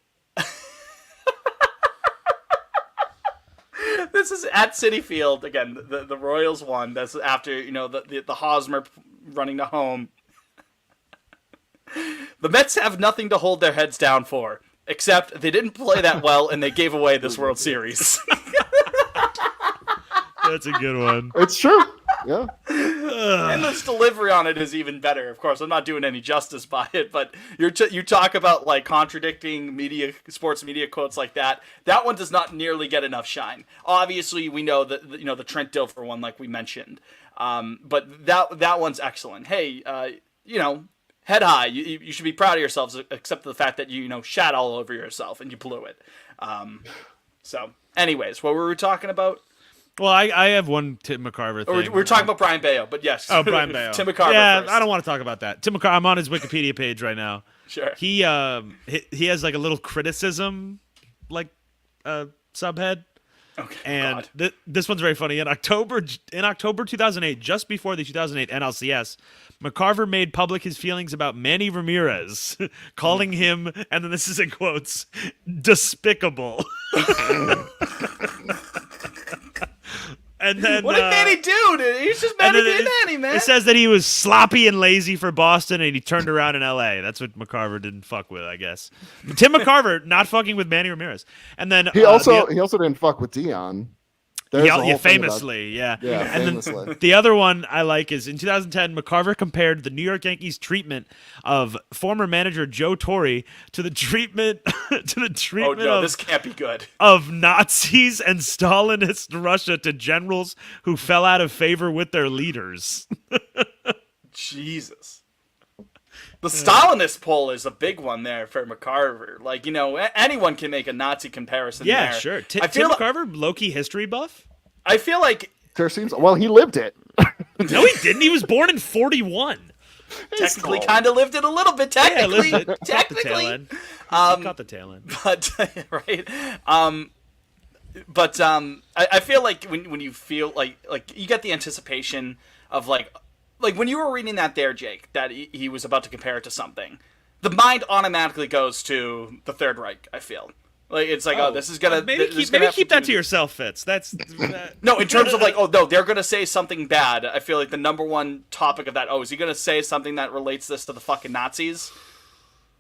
This is at Citi Field. Again, the Royals won. That's after, the Hosmer running to home. The Mets have nothing to hold their heads down for, except they didn't play that well and they gave away this World Series.
That's a good one.
It's true. Yeah.
And this delivery on it is even better. Of course, I'm not doing any justice by it, but you talk about like contradicting sports media quotes like that. That one does not nearly get enough shine. Obviously, we know that the Trent Dilfer one, like we mentioned, but that one's excellent. Hey, head high. You should be proud of yourselves, except for the fact that you shat all over yourself and you blew it. So, anyways, what were we talking about?
Well, I have one Tim McCarver thing.
We're talking about Brian Bayo, but yes.
Oh, Brian Bayo.
Tim McCarver
Yeah,
first.
I don't want to talk about that. Tim McCarver, I'm on his Wikipedia page right now.
Sure.
He has like a little criticism, like subhead.
Okay.
And this one's very funny. In October 2008, just before the 2008 NLCS, McCarver made public his feelings about Manny Ramirez, calling him, and then this is in quotes, despicable. And then
What did Manny do? He's just Manny being Manny, man.
It says that he was sloppy and lazy for Boston, and he turned around in L.A. That's what McCarver didn't fuck with, I guess. But Tim McCarver not fucking with Manny Ramirez, and then
He also didn't fuck with Dion.
Famously, yeah. And
famously.
then the other one I like is in 2010, McCarver compared the New York Yankees' treatment of former manager Joe Torre to the treatment
Oh no, this can't be good.
of Nazis and Stalinist Russia to generals who fell out of favor with their leaders.
Jesus. The Stalinist poll is a big one there for McCarver. Like, anyone can make a Nazi comparison
Yeah,
there.
sure.
I
Tim
feel
McCarver, low-key history buff?
I feel like
Sure seems. Well, he lived it.
No, he didn't. He was born in 41.
technically kind of lived it a little bit. Technically.
Yeah, caught the tail
Technically.
end. Caught the tail end.
But, right. I feel like when you feel like you get the anticipation of like when you were reading that there, Jake, that he was about to compare it to something, the mind automatically goes to the Third Reich. I feel like it's like, this is gonna
Maybe keep that to yourself, Fitz. That's
no, in terms of like, they're gonna say something bad. I feel like the number one topic of that. Is he gonna say something that relates this to the fucking Nazis?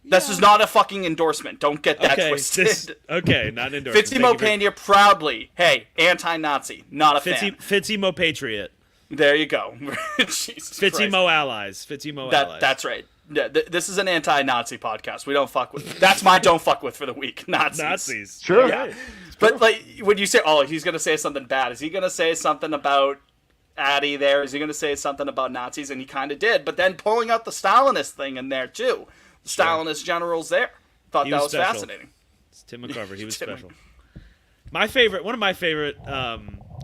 This is not a fucking endorsement. Don't get that twisted.
Not an endorsement.
Fitzy Mo Pena proudly, anti-Nazi, not a fan.
Fitzy Mo Patriot.
There you go. Jesus
Fitzy
Christ.
Mo Allies. Fitzy Mo Allies.
That's right. Yeah, this is an anti-Nazi podcast. We don't fuck with. That's my don't fuck with for the week. Nazis.
Sure.
Yeah. But like when you say, he's gonna say something bad. Is he gonna say something about Addy there? Is he gonna say something about Nazis? And he kind of did. But then pulling out the Stalinist thing in there too. The Stalinist generals there. Thought that was
special.
fascinating.
It's Tim McCarver. He was special. One of my favorite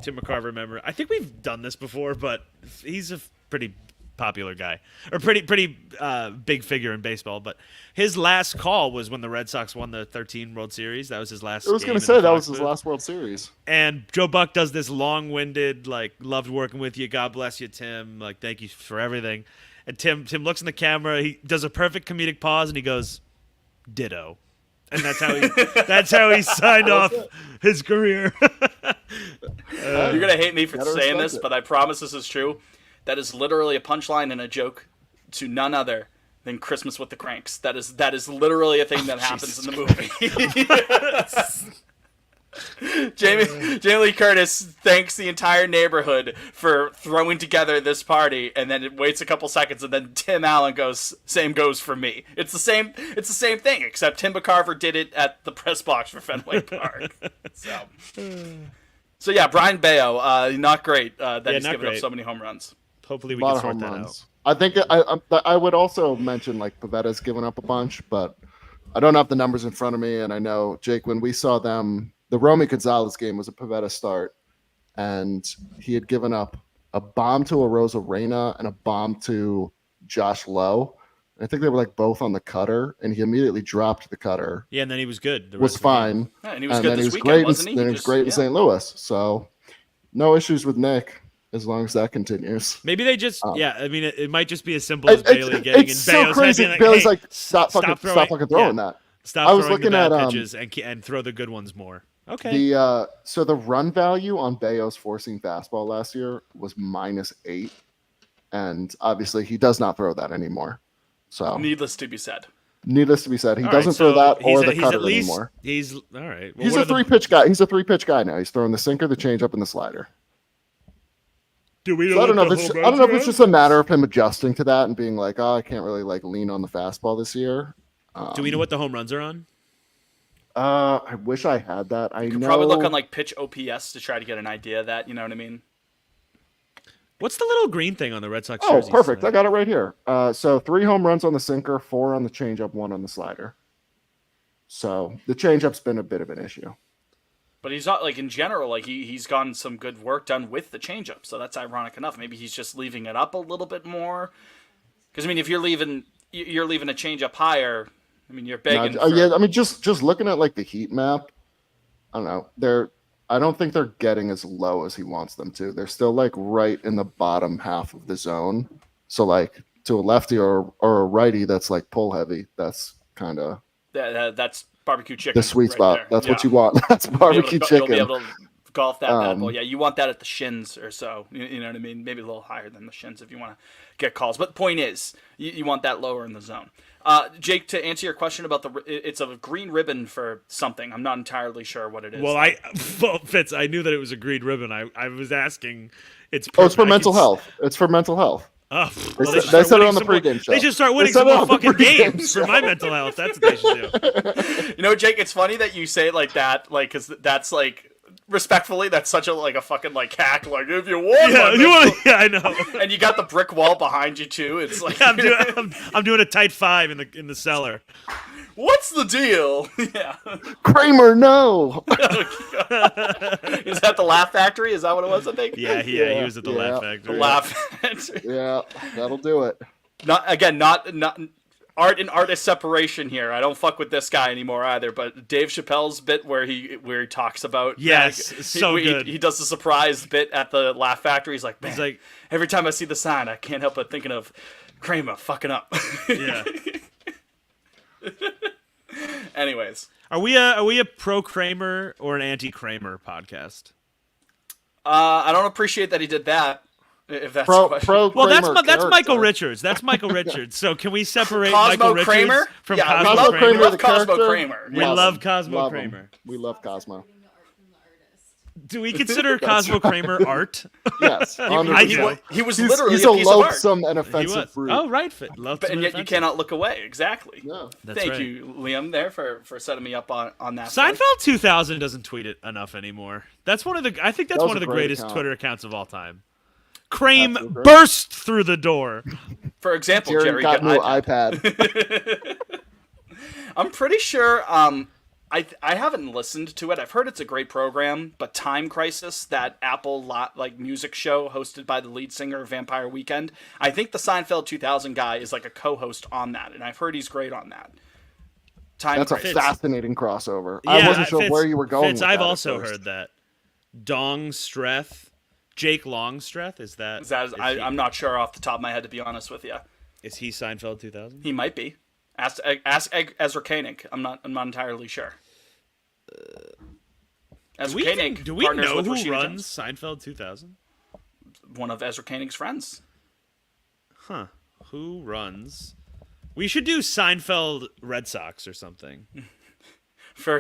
Tim McCarver memory. I think we've done this before, but he's a pretty popular guy, or pretty big figure in baseball. But his last call was when the Red Sox won the 13 World Series. That was his last.
I was going to say that was his last World Series.
And Joe Buck does this long-winded, like, loved working with you. God bless you, Tim. Like, thank you for everything. And Tim looks in the camera. He does a perfect comedic pause, and he goes, "Ditto." And that's how he signed off his career.
You're gonna hate me for
Gotta
saying
respect
this,
it.
but I promise this is true. That is literally a punchline and a joke to none other than Christmas with the Cranks. That is literally a thing that happens in the movie. Jamie Lee Curtis thanks the entire neighborhood for throwing together this party, and then it waits a couple seconds, and then Tim Allen goes, "Same goes for me." It's the same thing, except Tim McCarver did it at the press box for Fenway Park. So yeah, Brian Bayo, not great that he's
not
given up
great.
so many home runs.
Hopefully we
A lot
can
of
sort
home
that
runs. I think I would also mention like Pavetta's given up a bunch, but I don't have the numbers in front of me, and I know Jake, when we saw them, the Romy Gonzalez game was a Pavetta start, and he had given up a bomb to Arosa Reyna and a bomb to Josh Lowe. I think they were like both on the cutter, and he immediately dropped the cutter.
Yeah, and then he was good. The
Was
rest of the game.
fine,
Yeah, and he was
and
good
then
this
he was
weekend,
great.
wasn't he?
Then he was great in St. Louis. So no issues with Nick as long as that continues.
Maybe they just, yeah. I mean, it might just be as simple
It-
as Bailey getting in
it's so
Bayo's head
crazy.
being like,
Bailey's
hey,
like, stop fucking throwing that.
Stop
I was
throwing the
looking
bad
at,
pitches and throw the good ones more. Okay.
So the run value on Bayo's forcing fastball last year was -8, and obviously he does not throw that anymore. So
Needless to be said.
needless to be said, he
All
doesn't
right,
throw
so
that or the
he's
cutter
at least,
anymore.
He's all right. Well,
He's
what
a
are the-
3-pitch guy. He's a 3-pitch guy now. He's throwing the sinker, the changeup, and the slider.
Do we
So I don't know.
what
If
the
it's,
home
I don't know if
runs
it's
are?
just a matter of him adjusting to that and being like, oh, I can't really like lean on the fastball this year.
Do we know what the home runs are on?
I wish I had that. I
You could
know.
probably look on like pitch OPS to try to get an idea of that. You know what I mean?
What's the little green thing on the Red Sox
Oh,
jerseys?
perfect. I got it right here. So 3 home runs on the sinker, 4 on the changeup, 1 on the slider. So the changeup's been a bit of an issue.
But he's not like in general, like he's gotten some good work done with the changeup. So that's ironic enough. Maybe he's just leaving it up a little bit more. Because I mean, if you're leaving a changeup higher, I mean you're begging.
Yeah, I mean just looking at like the heat map, I don't know. I don't think they're getting as low as he wants them to. They're still like right in the bottom half of the zone. So like to a lefty or a righty that's like pull heavy, that's kind of
that's barbecue chicken.
the sweet
right
spot.
there.
That's
Yeah.
what you want. That's barbecue
You'll be
chicken.
able to golf that bad boy. Yeah, you want that at the shins or so. You know what I mean? Maybe a little higher than the shins if you want to get calls. But the point is, you want that lower in the zone. Jake, to answer your question about it's a green ribbon for something. I'm not entirely sure what it is.
Well, Fitz, I knew that it was a green ribbon. I was asking. It's
It's for mental health. It's for mental health.
Oh,
They
well,
said it on the
some more-
pregame show.
They should start winning
They said
some
it
more
on the
fucking
pregame
games for
show.
my mental health. That's what they should do.
You know, Jake, it's funny that you say it like that, like, because that's like, respectfully, that's such a fucking like hack. Like, if you want,
Yeah, I know.
and you got the brick wall behind you too. It's like,
I'm doing a tight 5 in the cellar.
what's the deal? Yeah,
Kramer, no.
is that the Laugh Factory? Is that what it was? I think.
Yeah, he was at the Laugh
The
Factory.
Laugh Factory.
Yeah, that'll do it.
Not art and artist separation here. I don't fuck with this guy anymore either. But Dave Chappelle's bit where he talks about
Yes, so good.
He does the surprise bit at the Laugh Factory. He's like, man,
He's like,
every time I see the sign, I can't help but thinking of Kramer fucking up.
yeah.
Anyways,
Are we a pro Kramer or an anti Kramer podcast?
I don't appreciate that he did that. If that's
Pro,
the question.
pro
Well,
Kramer
that's Michael
character.
Richards. That's Michael Richards. So can we separate
Cosmo
Michael Richards
Kramer?
from
Yeah, we
Cosmo
love
Kramer?
Kramer.
the
love Cosmo
character.
Kramer.
We love Cosmo
Love him.
Kramer.
We love Cosmo.
Do we consider Cosmo Kramer art?
Yes,
I
100%.
do.
He was literally
he's
a
a
piece of art.
loathsome and
He
offensive
was.
brute.
Oh, right. Love
And yet you cannot look away. Exactly.
Yeah.
That's
Thank
right.
you, Liam, there for setting me up on that.
Seinfeld 2000 doesn't tweet it enough anymore. That's one of the. I think that's
That was
one of
a
the
great
greatest
account.
Twitter accounts of all time. Kramer
Absolutely great.
burst through the door.
For example,
Jerry
Jerry
got new
iPad.
iPad.
I'm pretty sure. I haven't listened to it. I've heard it's a great program, but Time Crisis, that Apple music show hosted by the lead singer of Vampire Weekend, I think the Seinfeld 2000 guy is like a co-host on that, and I've heard he's great on that. Time
That's a
Crisis.
fascinating crossover. I wasn't sure
Fitz,
where you were going.
Fitz,
with
I've
that at
also
first.
heard that. Dong Streth, Jake Longstreth, is that?
I'm not sure off the top of my head, to be honest with you.
Is he Seinfeld 2000?
He might be. Ask Ezra Koenig. I'm not entirely sure. Ezra Koenig
Do we
partners
know
with
who
Rashida
runs
Jones.
Seinfeld 2000?
One of Ezra Koenig's friends.
Huh? Who runs? We should do Seinfeld Red Sox or something.
For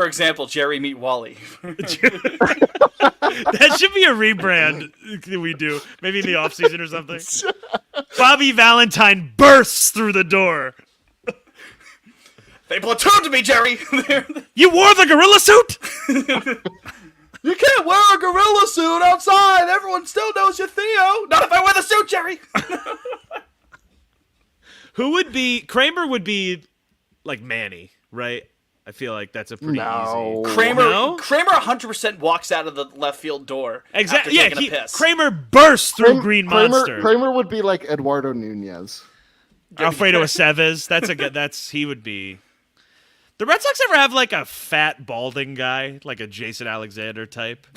example, Jerry Meet Wally.
That should be a rebrand that we do. Maybe in the off season or something. Bobby Valentine bursts through the door.
They platooned me, Jerry.
You wore the gorilla suit?
You can't wear a gorilla suit outside. Everyone still knows you're Theo. Not if I wear the suit, Jerry.
Who would be Kramer? Would be like Manny, right? I feel like that's a pretty
No.
easy.
Kramer
No?
100% walks out of the left field door.
Exactly.
After
Yeah,
taking a piss.
Kramer bursts through Green Monster.
Kramer would be like Eduardo Nunez.
Alfredo Aceves. That's a good. He would be. The Red Sox ever have like a fat balding guy, like a Jason Alexander type?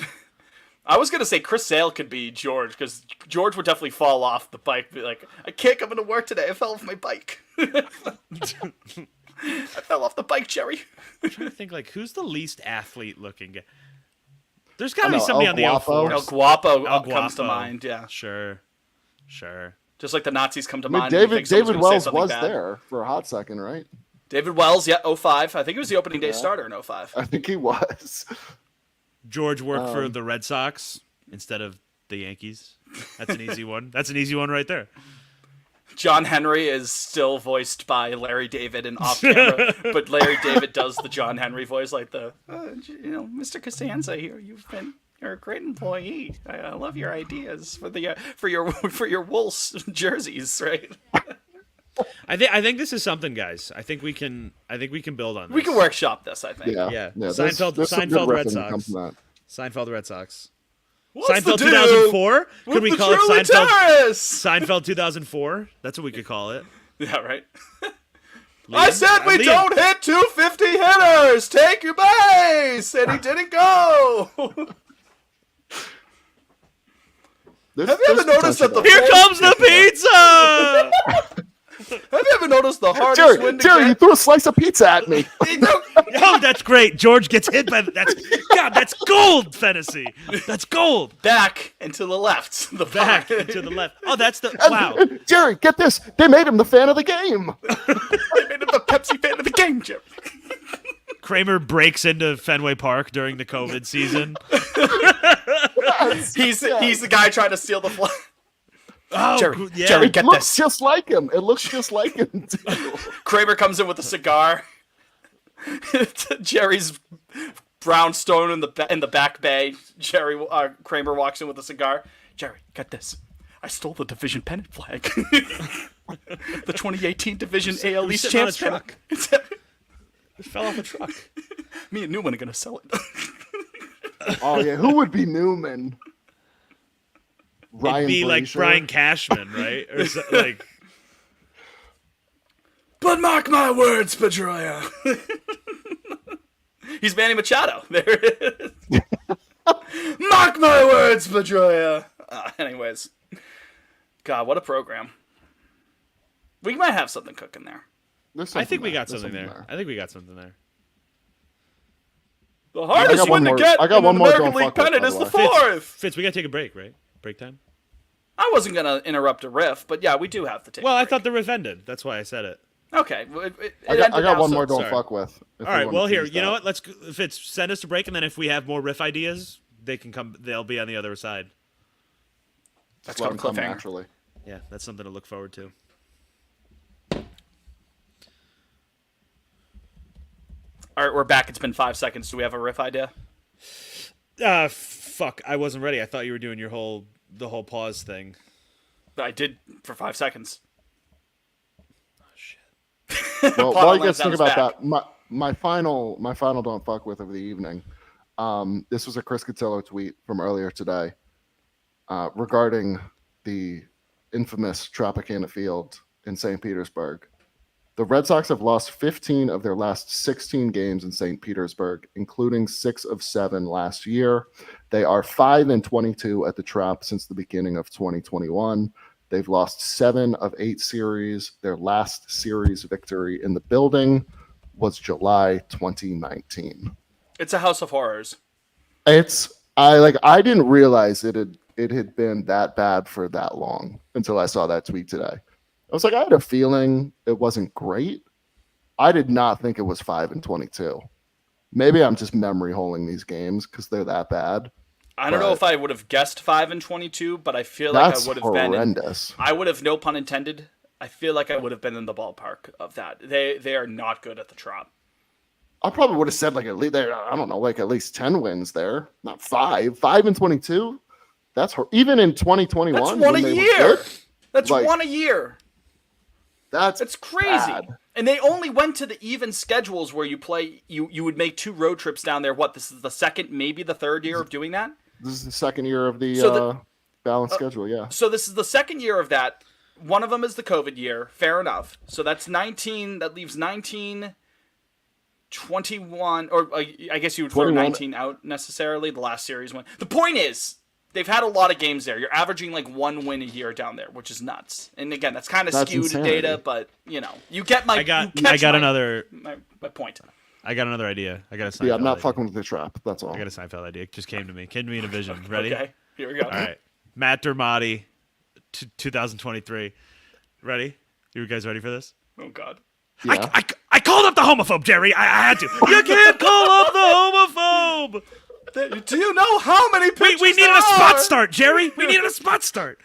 I was gonna say Chris Sale could be George, because George would definitely fall off the bike. Be like, I can't come into work today. I fell off my bike. I fell off the bike, Jerry.
I'm trying to think, like, who's the least athlete looking guy? There's got to be somebody on the
El
outforce.
Guapo.
El Guapo comes to mind. Yeah,
Sure.
just like the Nazis come to
I mean,
mind. when you think someone's
David
gonna say
Wells
something
was
bad.
there for a hot second, right?
David Wells, yeah, 05. I think it was the opening day starter in 05.
I think he was.
George worked for the Red Sox instead of the Yankees. That's an easy one. That's an easy one right there.
John Henry is still voiced by Larry David in off camera, but Larry David does the John Henry voice, like the, Mr. Costanza here. You're a great employee. I love your ideas for your Wolves jerseys, right?
I think this is something, guys. I think we can build on this.
We can workshop this, I think.
Yeah.
There's
Seinfeld
some good
Red
riffing that comes
Sox.
from that.
Seinfeld Red Sox.
What's the
Seinfeld
deal
2004? Could
with
we
the
call it
Shirley
Seinfeld?
Terrace?
Seinfeld 2004? That's what we could call it.
Yeah, right.
Liam?
I said we
Liam.
don't hit 250 hitters. Take your base, and he didn't go. Have you ever noticed that the
Here comes the pizza!
Have you ever noticed the hardest win to
Jerry, you
get?
threw a slice of pizza at me.
Oh, that's great. George gets hit by that's gold, Fantasy. That's gold.
Back and to the left. The
Back
bar.
and to the left. Oh, that's the wow.
Jerry, get this. They made him the fan of the game.
They made him the Pepsi fan of the game, Jim.
Kramer breaks into Fenway Park during the COVID season.
He's the guy trying to steal the flag.
Oh,
Jerry,
yeah.
Jerry,
It
get
looks
this.
just like him. It looks just like him, too.
Kramer comes in with a cigar. Jerry's brownstone in the back bay. Kramer walks in with a cigar. Jerry, get this. I stole the division pennant flag. The 2018 Division AL East
sitting on a
champs
truck.
pennant.
It fell off a truck.
Me and Newman are gonna sell it.
Oh, yeah. Who would be Newman? Ryan
It'd be like
Brasher?
Brian Cashman, right? Or like
But mark my words, Pedroia. He's Manny Machado. There it is. Mark my words, Pedroia. Anyways. God, what a program. We might have something cooking there.
There's
I think
something
we
there.
got
There's
something there. I think we got something there.
The hardest
got
one
one
to
more-
get
I got
in
one
an
more
American
don't
League
fuck with,
pennant
by
is
the
the
way.
fourth.
Fitz, we gotta take a break, right? Break time.
I wasn't going to interrupt a riff, but yeah, we do have to take
Well,
a
I
break.
thought the riff ended. That's why I said it.
Okay. Well, it
I got
ended now,
one
so-
more don't
sorry.
fuck with. if
All
we
right.
wanna
Well, here,
tease
you know
that.
what? Fitz, send us a break, and then if we have more riff ideas, they can come. They'll be on the other side.
That's
Let
called
him come
cliffhanger.
naturally.
Yeah, that's something to look forward to.
All right, we're back. It's been 5 seconds. Do we have a riff idea?
Fuck. I wasn't ready. I thought you were doing the whole pause thing.
I did for 5 seconds.
Well,
Paul
while you
Lance
guys think
on his
about
back.
that, my final don't fuck with of the evening. This was a Chris Cotillo tweet from earlier today regarding the infamous Tropicana Field in St. Petersburg. The Red Sox have lost 15 of their last 16 games in St. Petersburg, including 6 of 7 last year. They are 5-22 at the Trop since the beginning of 2021. They've lost 7 of 8 series. Their last series victory in the building was July 2019.
It's a house of horrors.
I didn't realize it had been that bad for that long until I saw that tweet today. I was like, I had a feeling it wasn't great. I did not think it was 5-22. Maybe I'm just memory holing these games because they're that bad.
I don't know
But-
if I would have guessed 5-22, but I feel like
That's
I would have been.
horrendous.
I would have, no pun intended. I feel like I would have been in the ballpark of that. They are not good at the Trop.
I probably would have said like at least there. I don't know, like at least 10 wins there, not 5. 5-22. That's even in 2021.
That's one
when
a
they were
year.
good,
That's
Like-
one a year.
That's
crazy.
bad.
And they only went to the even schedules where you play. You would make 2 road trips down there. What? This is the second, maybe the third year of doing that.
This is the second year of the,
So the-
balanced schedule. Yeah.
So this is the second year of that. One of them is the COVID year. Fair enough. So that's 19. That leaves 19. 21, or I guess you would throw
21.
19 out necessarily. The last series win. The point is, they've had a lot of games there. You're averaging like 1 win a year down there, which is nuts. And again, that's kind of
That's
skewed
insanity.
data, but you get my.
I got
my point.
I got another idea. I got a Seinfeld
Yeah, I'm not
idea.
fucking with the trap. That's all.
I got a Seinfeld idea. It just came to me. Came to me in a vision. Ready?
Okay, here we go.
All right. Matt Dermody, 2023. Ready? You guys ready for this?
Oh God.
Yeah.
I called up the homophobe, Jerry. I had to. You can't call up the homophobe.
Do you know how many pitches
We needed a spot start, Jerry. We needed a spot start.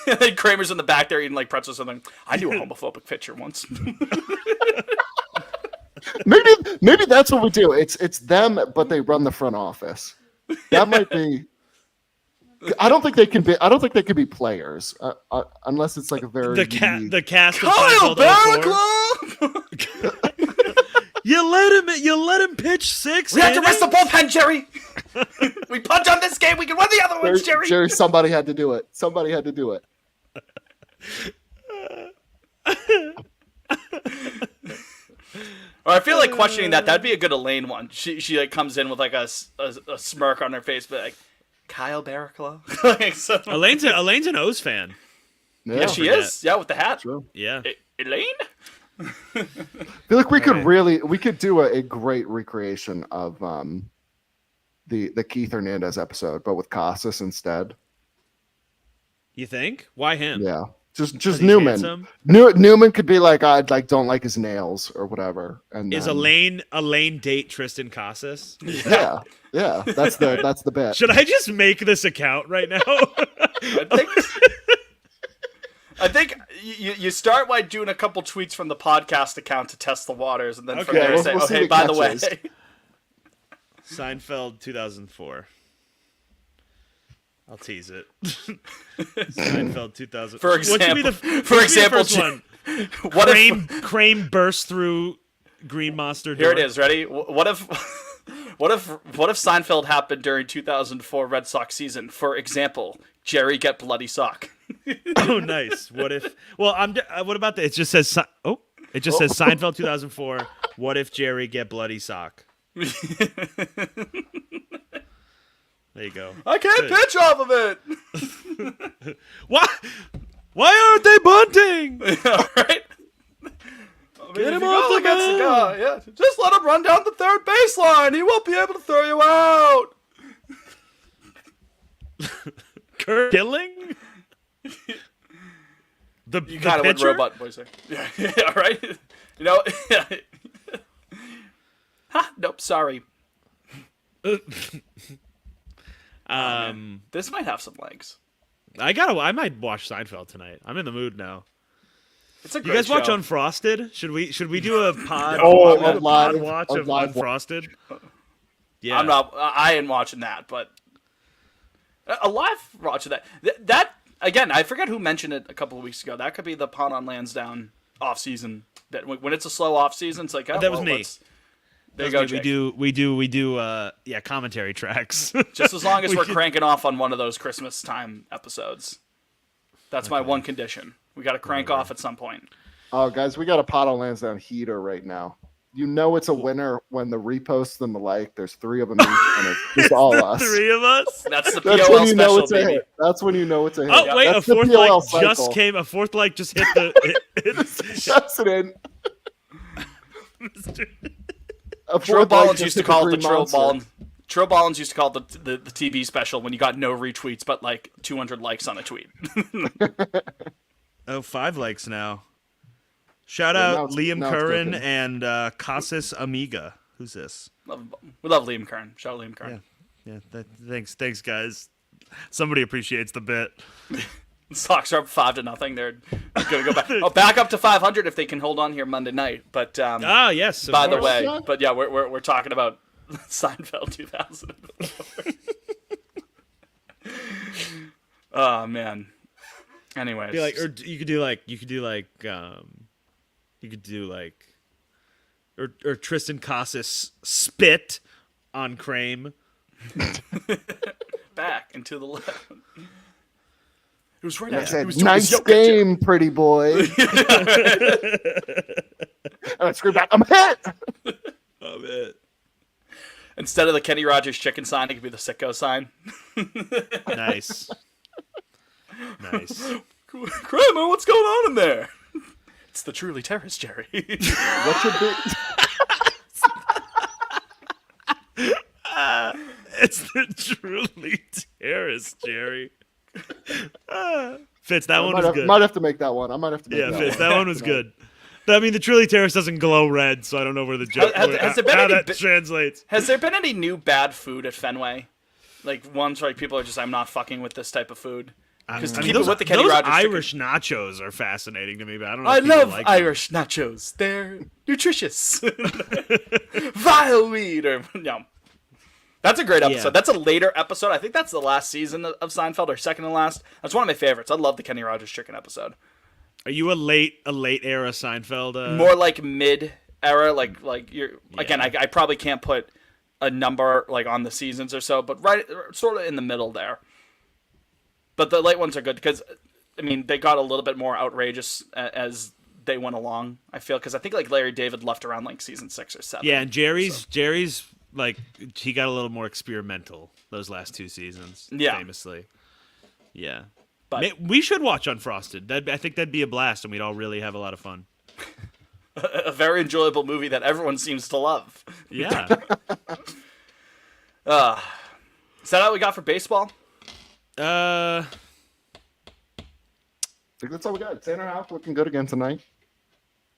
And then Kramer's in the back there eating like pretzels and then I knew a homophobic pitcher once.
Maybe that's what we do. It's them, but they run the front office. That might be. I don't think they can be. I don't think they could be players unless it's like a very
The cast of
Kyle
Seinfeld 04.
Barraclough!
You let him pitch 6.
We have to
innings?
rest the bullpen, Jerry. We punch on this game. We can win the other ones, Jerry.
Jerry, somebody had to do it. Somebody had to do it.
Or I feel like questioning that. That'd be a good Elaine one. She like comes in with like a smirk on her face, but like Kyle Barraclough. Like, so,
Elaine's an O's fan.
yeah, she
forget.
is. Yeah, with the hat.
True.
Yeah.
Elaine.
I feel like we could do a great recreation of the Keith Hernandez episode, but with Casas instead.
You think? Why him?
Yeah, just
he's
Newman.
handsome?
Newman could be like, I don't like his nails or whatever. And
Is
then-
Elaine date Tristan Casas?
Yeah, that's the bet.
Should I just make this account right now?
I think you start by doing a couple tweets from the podcast account to test the waters, and then from
Okay,
there
we'll
say,
see
"Oh, hey,
the
by the way."
catches.
Seinfeld 2004. I'll tease it. Seinfeld 2000.
For
What should be
example-
the,
for
what should be the
example,
first one?
What if
Crane burst through Green Monster door.
here it is? Ready? What if Seinfeld happened during 2004 Red Sox season? For example, Jerry get bloody sock.
Oh, nice. What if? Well, what about that? It just says. It just says Seinfeld 2004. What if Jerry get bloody sock? There you go.
I can't
Good.
pitch off of it.
Why? Why aren't they bunting?
All right.
Get him
If you
off
go
the
against
mound.
guy, yeah. Just let him run down the third baseline. He won't be able to throw you out.
Kurt Killing? The
You kind of went
pitcher?
robot voice there. Yeah, right? You know? Nope, sorry. This might have some legs.
I might watch Seinfeld tonight. I'm in the mood now.
It's a
You
great
guys watch
show.
Unfrosted? Should we do a pod?
Oh,
a
a live-
pod watch
a
of
live-
Unfrosted? Yeah,
I ain't watching that, but a live watch of that. That again, I forget who mentioned it a couple of weeks ago. That could be the Pond on Lansdowne off season. That when it's a slow off season, it's like, oh,
That was
well,
me.
there you go,
we
Jake.
do commentary tracks.
Just as long as
we
we're
could-
cranking off on one of those Christmas time episodes. That's my one condition. We got to crank off at some point.
Oh, guys, we got a Pot on Lansdowne heater right now. You know it's a winner when the reposts and the like. There's 3 of them each, and it's just all us.
3 of us.
That's the
That's
POL
when you know
special,
it's a
baby.
hit. That's when you know it's a hit.
Oh wait,
That's
a fourth
the POL
like just
cycle.
came. A fourth like just hit the.
That's it in. A
Trill
fourth like
Ballins
just
used to
hit the
call it the
Green
Trill
Monster.
Ballins. Trill Ballins used to call it the TV special when you got no retweets but like 200 likes on a tweet.
Oh, 5 likes now. Shout
Yeah, now
out
it's-
Liam
now it's
Curran
cooking.
and Casas Amiga. Who's this?
We love Liam Kern. Shout out Liam Kern.
Yeah. Thanks, guys. Somebody appreciates the bit.
Sox are up 5-0. They're gonna go back. Oh, back up to 500 if they can hold on here Monday night. But
Ah, yes. of
by the
course.
way,
Yeah.
but yeah, we're talking about Seinfeld 2004. Oh man. Anyways,
Be like, or you could do like, or Tristan Casas spit on Crane.
back and to the left. It was right
I
after.
said,
He was doing
nice
his yoga
game, pretty boy. And I scream back, I'm hit!
Love it.
Instead of the Kenny Rogers chicken sign, it could be the sicko sign.
Nice. Nice.
Kramer, what's going on in there? It's the Truly Terrace, Jerry.
What should be...
It's the Truly Terrace, Jerry. Fitz, that one was good.
Might have to make that one. I might have to make
Yeah,
that
Fitz,
one.
that one was good. I mean, the Truly Terrace doesn't glow red, so I don't know where the joke
Has there been
how
any
that translates.
Has there been any new bad food at Fenway? Like ones where people are just, I'm not fucking with this type of food. Because to keep it with the Kenny
those
Rogers chicken-
Irish nachos are fascinating to me, but I don't know.
I
if people
love
like them.
Irish nachos. They're nutritious. Vile weed or no. That's a great episode.
Yeah.
That's a later episode. I think that's the last season of Seinfeld, or second to last. That's one of my favorites. I love the Kenny Rogers chicken episode.
Are you a late era Seinfeld?
More like mid era, like you're again.
Yeah.
I probably can't put a number like on the seasons or so, but right, sort of in the middle there. But the late ones are good because, I mean, they got a little bit more outrageous as they went along. I feel because I think like Larry David left around like season 6 or 7.
Yeah, and Jerry's like he got a little more experimental those last 2 seasons.
Yeah.
Famously. Yeah.
But
We should watch Unfrosted. I think that'd be a blast, and we'd all really have a lot of fun.
a very enjoyable movie that everyone seems to love.
Yeah.
Is that all we got for baseball?
I think that's all we got. Tanner Houck looking good again tonight.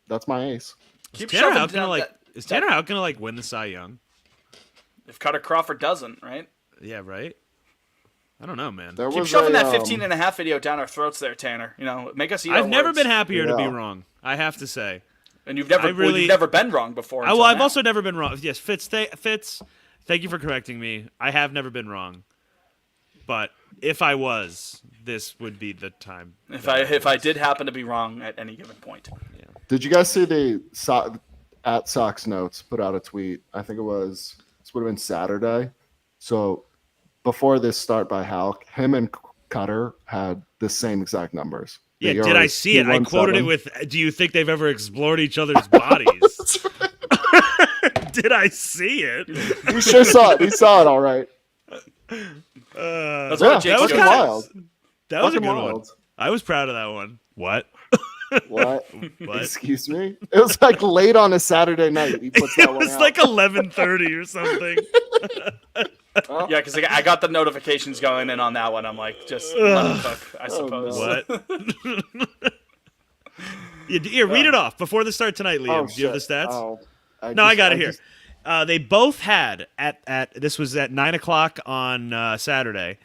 That's my ace.
Keep
Tanner
shoving
Houck gonna
down
like?
that-
Is Tanner Houck gonna like win the Cy Young?
If Cutter Crawford doesn't, right?
Yeah, right. I don't know, man.
There
Keep
was
shoving
a,
that 15 and a half video down our throats there, Tanner. You know, make us eat our
I've never
words.
been happier to be
Yeah.
wrong. I have to say.
And you've never, you've never been wrong before.
Well,
until
I've
now.
also never been wrong. Yes, Fitz. Thank you for correcting me. I have never been wrong. But if I was, this would be the time.
If I did happen to be wrong at any given point.
Did you guys see the at Sox Notes put out a tweet? I think this would have been Saturday. So before this start by Houck, him and Cutter had the same exact numbers.
Yeah,
The
did I
ERA
see it? I
2.17.
quoted it with, "Do you think they've ever explored each other's bodies?" Did I see it?
He sure saw it. He saw it all right.
That's
Yeah,
what Jake's
that was
doing.
wild.
That was a
Fucking
good one.
wild.
I was proud of that one. What?
What?
What?
Excuse me? It was like late on a Saturday night. He puts that
It
one
was
out.
like 11:30 or something.
Yeah, because I got the notifications going in on that one. I'm like, just let it cook, I suppose.
no.
What? Here, read it off before the start tonight, Liam.
Oh,
Do you have the
shit.
stats?
Oh,
No, I got it here.
just-
They both had at this was at 9:00 on Saturday,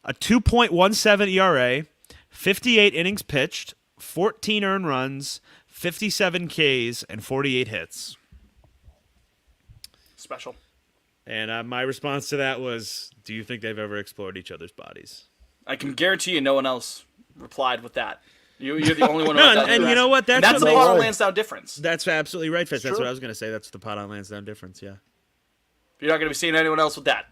a 2.17 ERA, 58 innings pitched, 14 earned runs, 57 Ks, and 48 hits.
Special.
And my response to that was, "Do you think they've ever explored each other's bodies?"
I can guarantee you no one else replied with that. You're the only one who
No,
had that
and you
interaction.
know what?
And
That's
that's the
what
pot
makes-
on Lansdowne difference.
That's absolutely right, Fitz. That's
true.
what I was going to say. That's the pot on Lansdowne difference. Yeah.
You're not going to be seeing anyone else with that.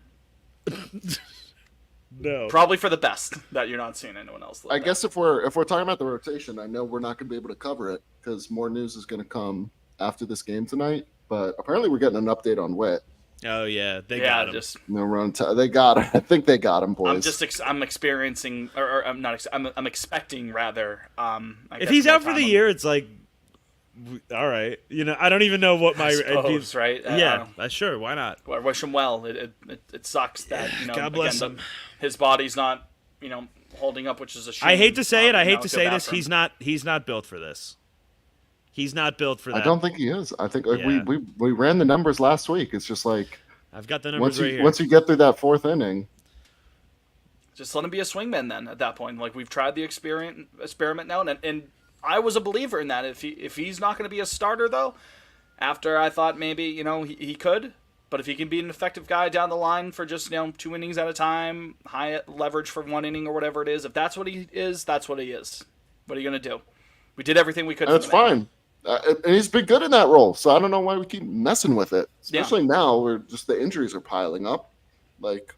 No.
Probably for the best that you're not seeing anyone else. Like
I
that.
guess if we're talking about the rotation, I know we're not going to be able to cover it because more news is going to come after this game tonight. But apparently, we're getting an update on Witt.
Oh yeah, they
Yeah,
got him.
just
No run. They got him. I think they got him, boys.
I'm experiencing, or I'm not. I'm expecting rather. I
If
guess
he's
more
out for
time
the
on-
year, it's like, all right. You know, I don't even know what my
I suppose, right? I
Yeah,
don't know.
sure. Why not?
I wish him well. It sucks that
God bless him.
his body's not holding up, which is a shame.
I hate to say it. I hate
I
to
feel
say
bad
this.
for him.
He's not built for this. He's not built for that.
I don't think he is. I think
Yeah.
we ran the numbers last week. It's just like
I've got the numbers right here.
once you get through that fourth inning,
Just let him be a swingman then. At that point, like we've tried the experiment now, and I was a believer in that. If he's not going to be a starter though, after I thought maybe he could, but if he can be an effective guy down the line for just 2 innings at a time, high leverage for 1 inning or whatever it is, if that's what he is, that's what he is. What are you going to do? We did everything we could.
that's
for the man.
fine. And he's been good in that role, so I don't know why we keep messing with it. Especially now, where just the injuries are piling up. Like,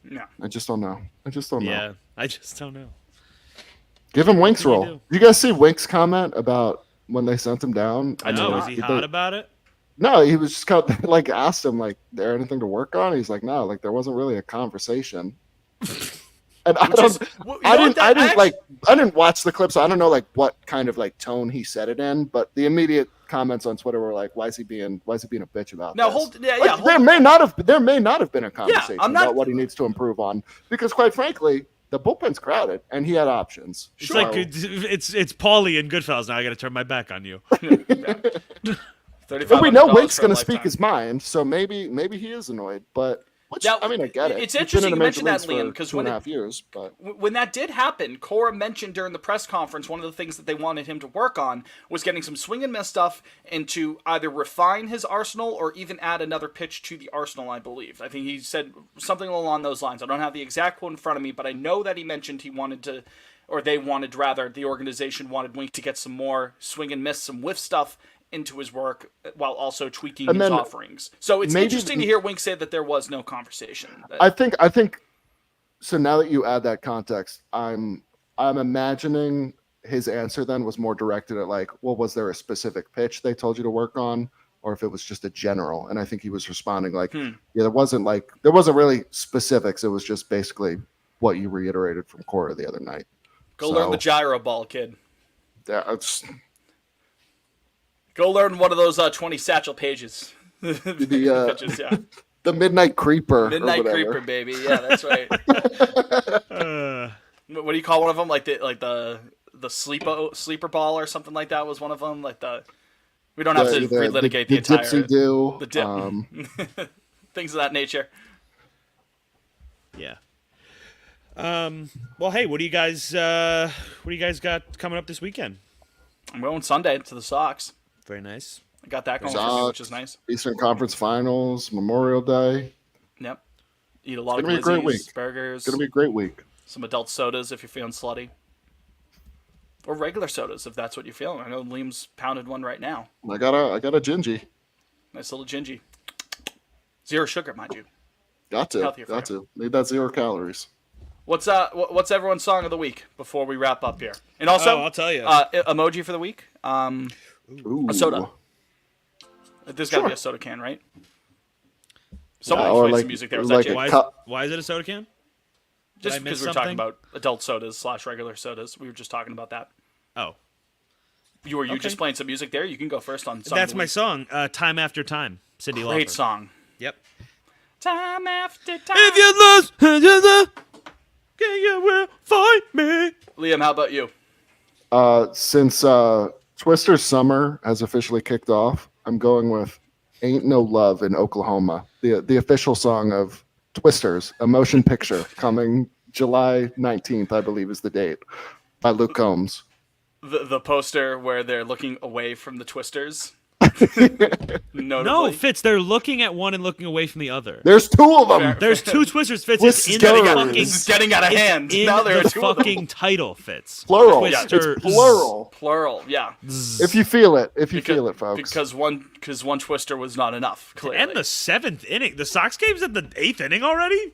Yeah.
I just don't know. I just don't know.
Yeah, I just don't know.
Give him Wink's
What do you
role.
do?
You guys see Wink's comment about when they sent him down?
I do
No,
not.
was he hot about it?
No, he was just kind of, like asked him like, "There anything to work on?" He's like, "No, like there wasn't really a conversation." And I
Which is-
don't,
well, you
I
know
didn't,
what,
I
that
didn't like, I didn't watch the clip, so I don't know like what kind of like tone he said it in. But the immediate comments on Twitter were like, "Why is he being a bitch about
Now
this?"
hold, yeah,
Like,
yeah. Hold,
there may not have been a conversation
I'm not-
about what he needs to improve on, because quite frankly, the bullpen's crowded and he had options.
It's
So-
like it's Paulie and Goodfellas. Now I got to turn my back on you.
but we know
$3,500
Wake's
for a
going to speak
lifetime.
his mind, so maybe he is annoyed. But which,
Now,
I mean, I get it.
it's
He's
interesting
been in
you
the
mentioned
major
that,
leagues
Liam,
for
because
2.5 years. But
when that did happen, Cora mentioned during the press conference one of the things that they wanted him to work on was getting some swing and miss stuff and to either refine his arsenal or even add another pitch to the arsenal, I believe. I think he said something along those lines. I don't have the exact quote in front of me, but I know that he mentioned he wanted to, or they wanted rather, the organization wanted Wink to get some more swing and miss, some whiff stuff into his work while also tweaking
And
his
then
offerings. So it's
maybe-
interesting to hear Wink say that there was no conversation.
I think so. Now that you add that context, I'm imagining his answer then was more directed at like, well, was there a specific pitch they told you to work on, or if it was just a general? And I think he was responding like, yeah, there wasn't really specifics. It was just basically what you reiterated from Cora the other night.
Go
So,
learn the gyro ball, kid.
That's
Go learn one of those 20 satchel pages.
the
Pitches, yeah.
the Midnight Creeper. or
Midnight
whatever.
Creeper, baby. Yeah, that's right. What do you call one of them? Like the sleeper ball or something like that was one of them. Like we don't have to relitigate the entire
Dipsy Do.
the dip. Things of that nature.
Yeah. Well, hey, what do you guys got coming up this weekend?
I'm going Sunday to the Sox.
Very nice.
I got that going for me,
Sox.
which is nice.
Eastern Conference Finals, Memorial Day.
Yep. Eat a lot of
gonna be a great
glizzies,
week.
burgers,
It's gonna be a great week.
some adult sodas if you're feeling slutty, or regular sodas if that's what you're feeling. I know Liam's pounded one right now.
I got a Gingy.
Nice little gingy. 0 sugar, mind you.
Got to.
Healthier for
Got to. Need that 0 calories.
What's everyone's song of the week before we wrap up here? And also,
I'll tell you.
Emoji for the week.
Ooh.
A soda. There's got to be
Sure.
a soda can, right? Someone
or
played
like-
some music there. Was
like
that
a
Jake?
Why is,
cup.
why is it a soda can?
Just
I miss
because we were talking
something?
about adult sodas / regular sodas. We were just talking about that.
Oh,
You
Okay.
just playing some music there? You can go first on song
that's
of the
my
week.
song. Time After Time. Cindy Lauper.
Great song.
Yep.
Time after time.
If you lost, you will find me.
Liam, how about you?
Since Twister's summer has officially kicked off, I'm going with "Ain't No Love in Oklahoma," the official song of Twisters, a motion picture coming July 19th, I believe is the date, by Luke Combs.
The poster where they're looking away from the Twisters.
No,
Notably.
Fitz, they're looking at one and looking away from the other.
There's 2 of them.
There's 2 Twisters, Fitz.
This
It's
is
in
getting
the
out-
fucking.
This is getting out of
it's
hand.
in
Now there
the
are 2 of them.
fucking title, Fitz.
Plural.
Twister.
It's plural.
Plural, yeah.
If you feel it, feel it, folks.
Because one Twister was not enough. Clearly.
And the 7th inning. The Sox game's at the 8th inning already?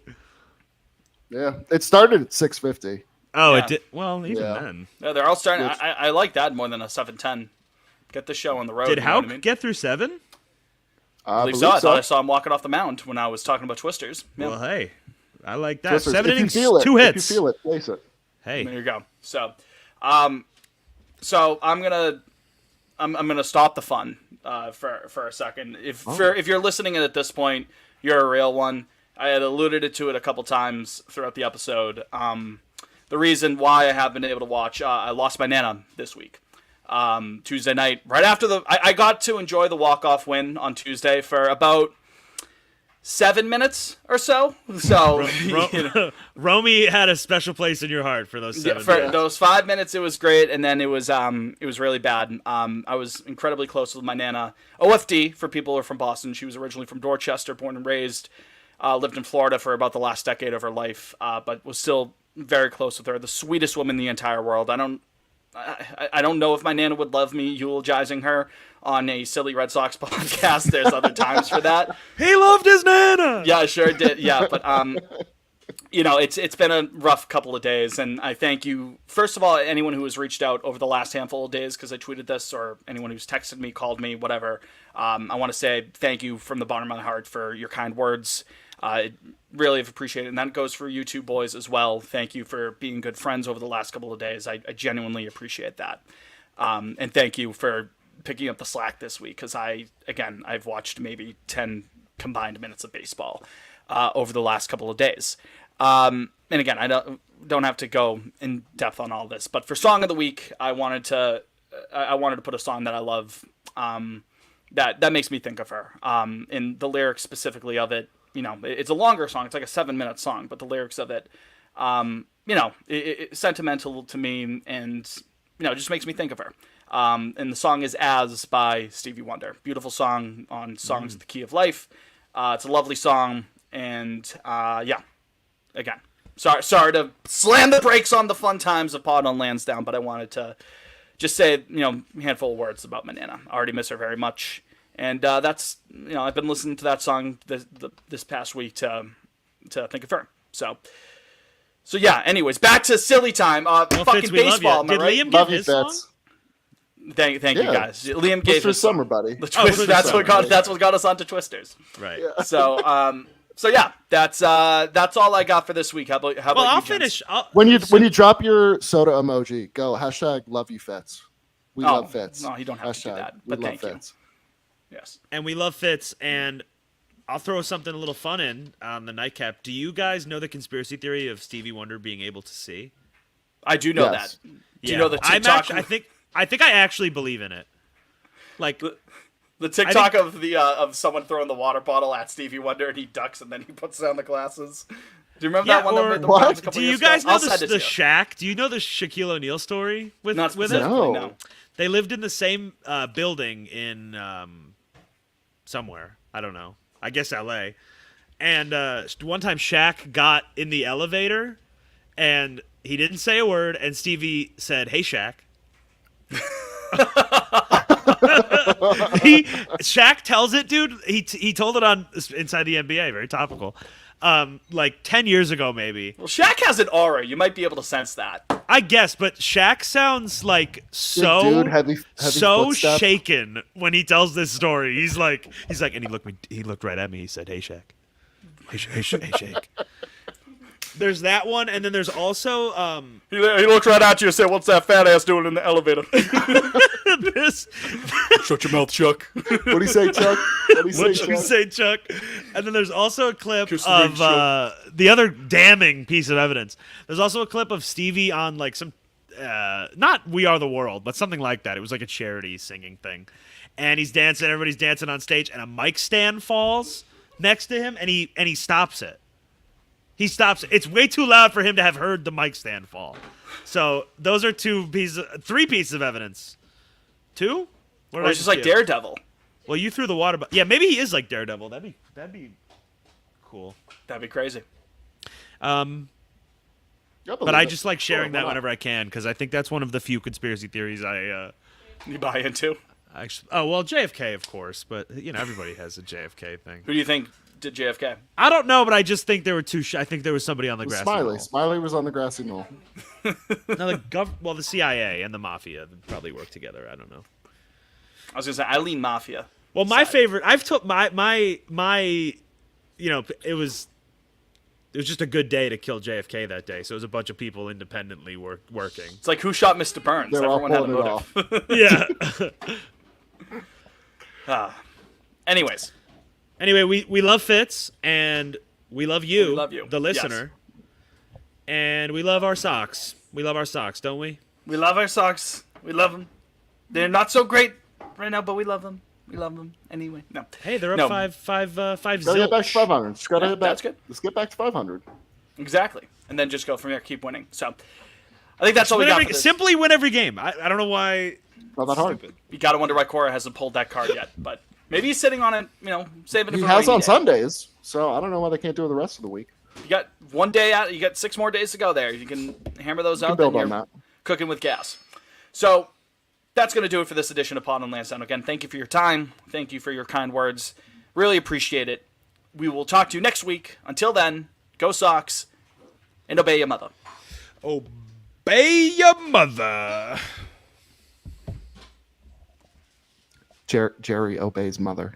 Yeah, it started at 6:50.
Oh,
Yeah.
it did. Well, even
Yeah.
then.
Yeah, they're all starting.
Yes.
I like that more than a 7-10. Get the show on the road.
Did
you know
Hauk
what I mean?
get through 7?
I
believe
believe
so. I
so.
thought I saw him walking off the mound when I was talking about Twisters. Yeah.
Well, hey. I like that.
Twisters,
7
if
innings,
you feel it,
2 hits.
If you feel it, place it.
There
Hey.
you go. So, I'm gonna stop the fun for a second. If you're listening at this point, you're a real one. I had alluded to it a couple times throughout the episode. The reason why I have been able to watch, I lost my Nana this week. Tuesday night, right after I got to enjoy the walk-off win on Tuesday for about 7 minutes or so. So, you know,
Romy had a special place in your heart for those 7
for
minutes.
those 5 minutes, it was great, and then it was really bad. I was incredibly close with my Nana. OFD, for people who are from Boston. She was originally from Dorchester, born and raised. Lived in Florida for about the last decade of her life, but was still very close with her. The sweetest woman in the entire world. I don't know if my Nana would love me eulogizing her on a silly Red Sox podcast. There's other times for that.
He loved his Nana!
Yeah, I sure did. Yeah, but It's been a rough couple of days, and I thank you, first of all, anyone who has reached out over the last handful of days because I tweeted this, or anyone who's texted me, called me, whatever. I want to say thank you from the bottom of my heart for your kind words. I really have appreciated it, and that goes for you two boys as well. Thank you for being good friends over the last couple of days. I genuinely appreciate that. And thank you for picking up the slack this week, because I've watched maybe 10 combined minutes of baseball over the last couple of days. And again, I don't have to go in depth on all this, but for Song of the Week, I wanted to put a song that I love, that makes me think of her. And the lyrics specifically of it, it's a longer song. It's like a 7-minute song, but the lyrics of it, it's sentimental to me, and it just makes me think of her. And the song is "As" by Stevie Wonder. Beautiful song on Songs of the Key of Life. It's a lovely song, and again, sorry to slam the brakes on the fun times of Pod on Lansdowne, but I wanted to just say, a handful of words about my Nana. I already miss her very much, and that's, I've been listening to that song this past week to think of her. So yeah. Anyways, back to silly time. Fucking
Fitz, we
baseball.
love you.
Am I
Did
right?
Liam
Love
give
you,
his song?
Fitz.
Thank you guys. Liam gave
Twister
his
Summer, buddy.
the twist.
Twister
That's what
Summer.
got us onto Twisters.
Right.
Yeah.
So yeah, that's all I got for this week. How about
Well,
you,
I'll
gents?
finish.
When you drop your soda emoji, go hashtag love you Fitz. We love Fitz.
No, you don't have to do
Hashtag
that.
we
But
love
thank you.
Fitz.
Yes.
And we love Fitz, and I'll throw something a little fun in on the nightcap. Do you guys know the conspiracy theory of Stevie Wonder being able to see?
I do know
Yes.
that. Do you know the
I'm
TikTok?
I think I actually believe in it. Like,
The TikTok of the of someone throwing the water bottle at Stevie Wonder and he ducks and then he puts down the glasses. Do you remember
yeah,
that one?
or
that made the
What?
rounds a couple
do you
years
guys
ago?
know
I'll
the
send it to you.
Shaq? Do you know the Shaquille O'Neal story with
Not
with it?
specifically,
No.
no.
They lived in the same building in somewhere. I don't know. I guess L.A. And one time Shaq got in the elevator and he didn't say a word, and Stevie said, "Hey, Shaq." Shaq tells it, dude. He told it on Inside the NBA, very topical. Like 10 years ago, maybe.
Well, Shaq has an aura. You might be able to sense that.
I guess, but Shaq sounds like so
Dude, heavy
so
footstep.
shaken when he tells this story. He's like, and he looked right at me. He said, "Hey, Shaq. Hey, Shaq." There's that one, and then there's also
He looks right at you and said, "What's that fat ass doing in the elevator?"
this.
Shut your mouth, Chuck.
What do you say, Chuck? What do you say,
What you
Chuck?
say, Chuck? And then there's also a clip
Kiss the
of
ring, Chuck.
the other damning piece of evidence. There's also a clip of Stevie on like some, not We Are the World, but something like that. It was like a charity singing thing, and he's dancing. Everybody's dancing on stage, and a mic stand falls next to him, and he stops it. He stops it. It's way too loud for him to have heard the mic stand fall. So those are three pieces of evidence. Two? What did
Or
I
he's just like
give?
Daredevil.
Well, you threw the water. Yeah, maybe he is like Daredevil. That'd be cool.
That'd be crazy.
I
But
believe
I
it.
just like sharing
Sure,
that
why not?
whenever I can because I think that's one of the few conspiracy theories I
You buy into?
actually. Oh well, JFK of course, but everybody has a JFK thing.
Who do you think did JFK?
I don't know, but I just think there were two. I think there was somebody on the
It was
grassy
Smiley.
knoll.
Smiley was on the grassy knoll.
No, the CIA and the mafia probably work together. I don't know.
I was gonna say Eileen Mafia.
Well, my
Side.
favorite. I've took my. It was just a good day to kill JFK that day. So it was a bunch of people independently working.
It's like who shot Mr. Burns?
They're all
Everyone had a
pulling it
motive.
off.
Yeah.
Anyways,
Anyway, we love Fitz, and we love you,
We love you.
the listener, and we love our socks. We love our socks, don't we?
we love our socks. We love them. They're not so great right now, but we love them. We love them anyway. No.
Hey, they're up
No.
five
Gotta get back to
zilch.
500. Just gotta
Yeah,
get back.
that's good.
Let's get back to 500.
Exactly. And then just go from there, keep winning. So I think that's all we got for this.
Simply win every game. I don't know why.
Not that hard.
You gotta wonder why Cora hasn't pulled that card yet. But maybe he's sitting on it, saving it
He
for
has
a rainy
on
day.
Sundays, so I don't know why they can't do it the rest of the week.
You got one day out. You got 6 more days to go there. You can hammer those
You can
out.
build
then
on
you're
that.
cooking with gas. So that's going to do it for this edition of Pod on Lansdowne. Again, thank you for your time. Thank you for your kind words. Really appreciate it. We will talk to you next week. Until then, go Sox. And obey your mother.
Obey your mother.
Jerry obeys mother.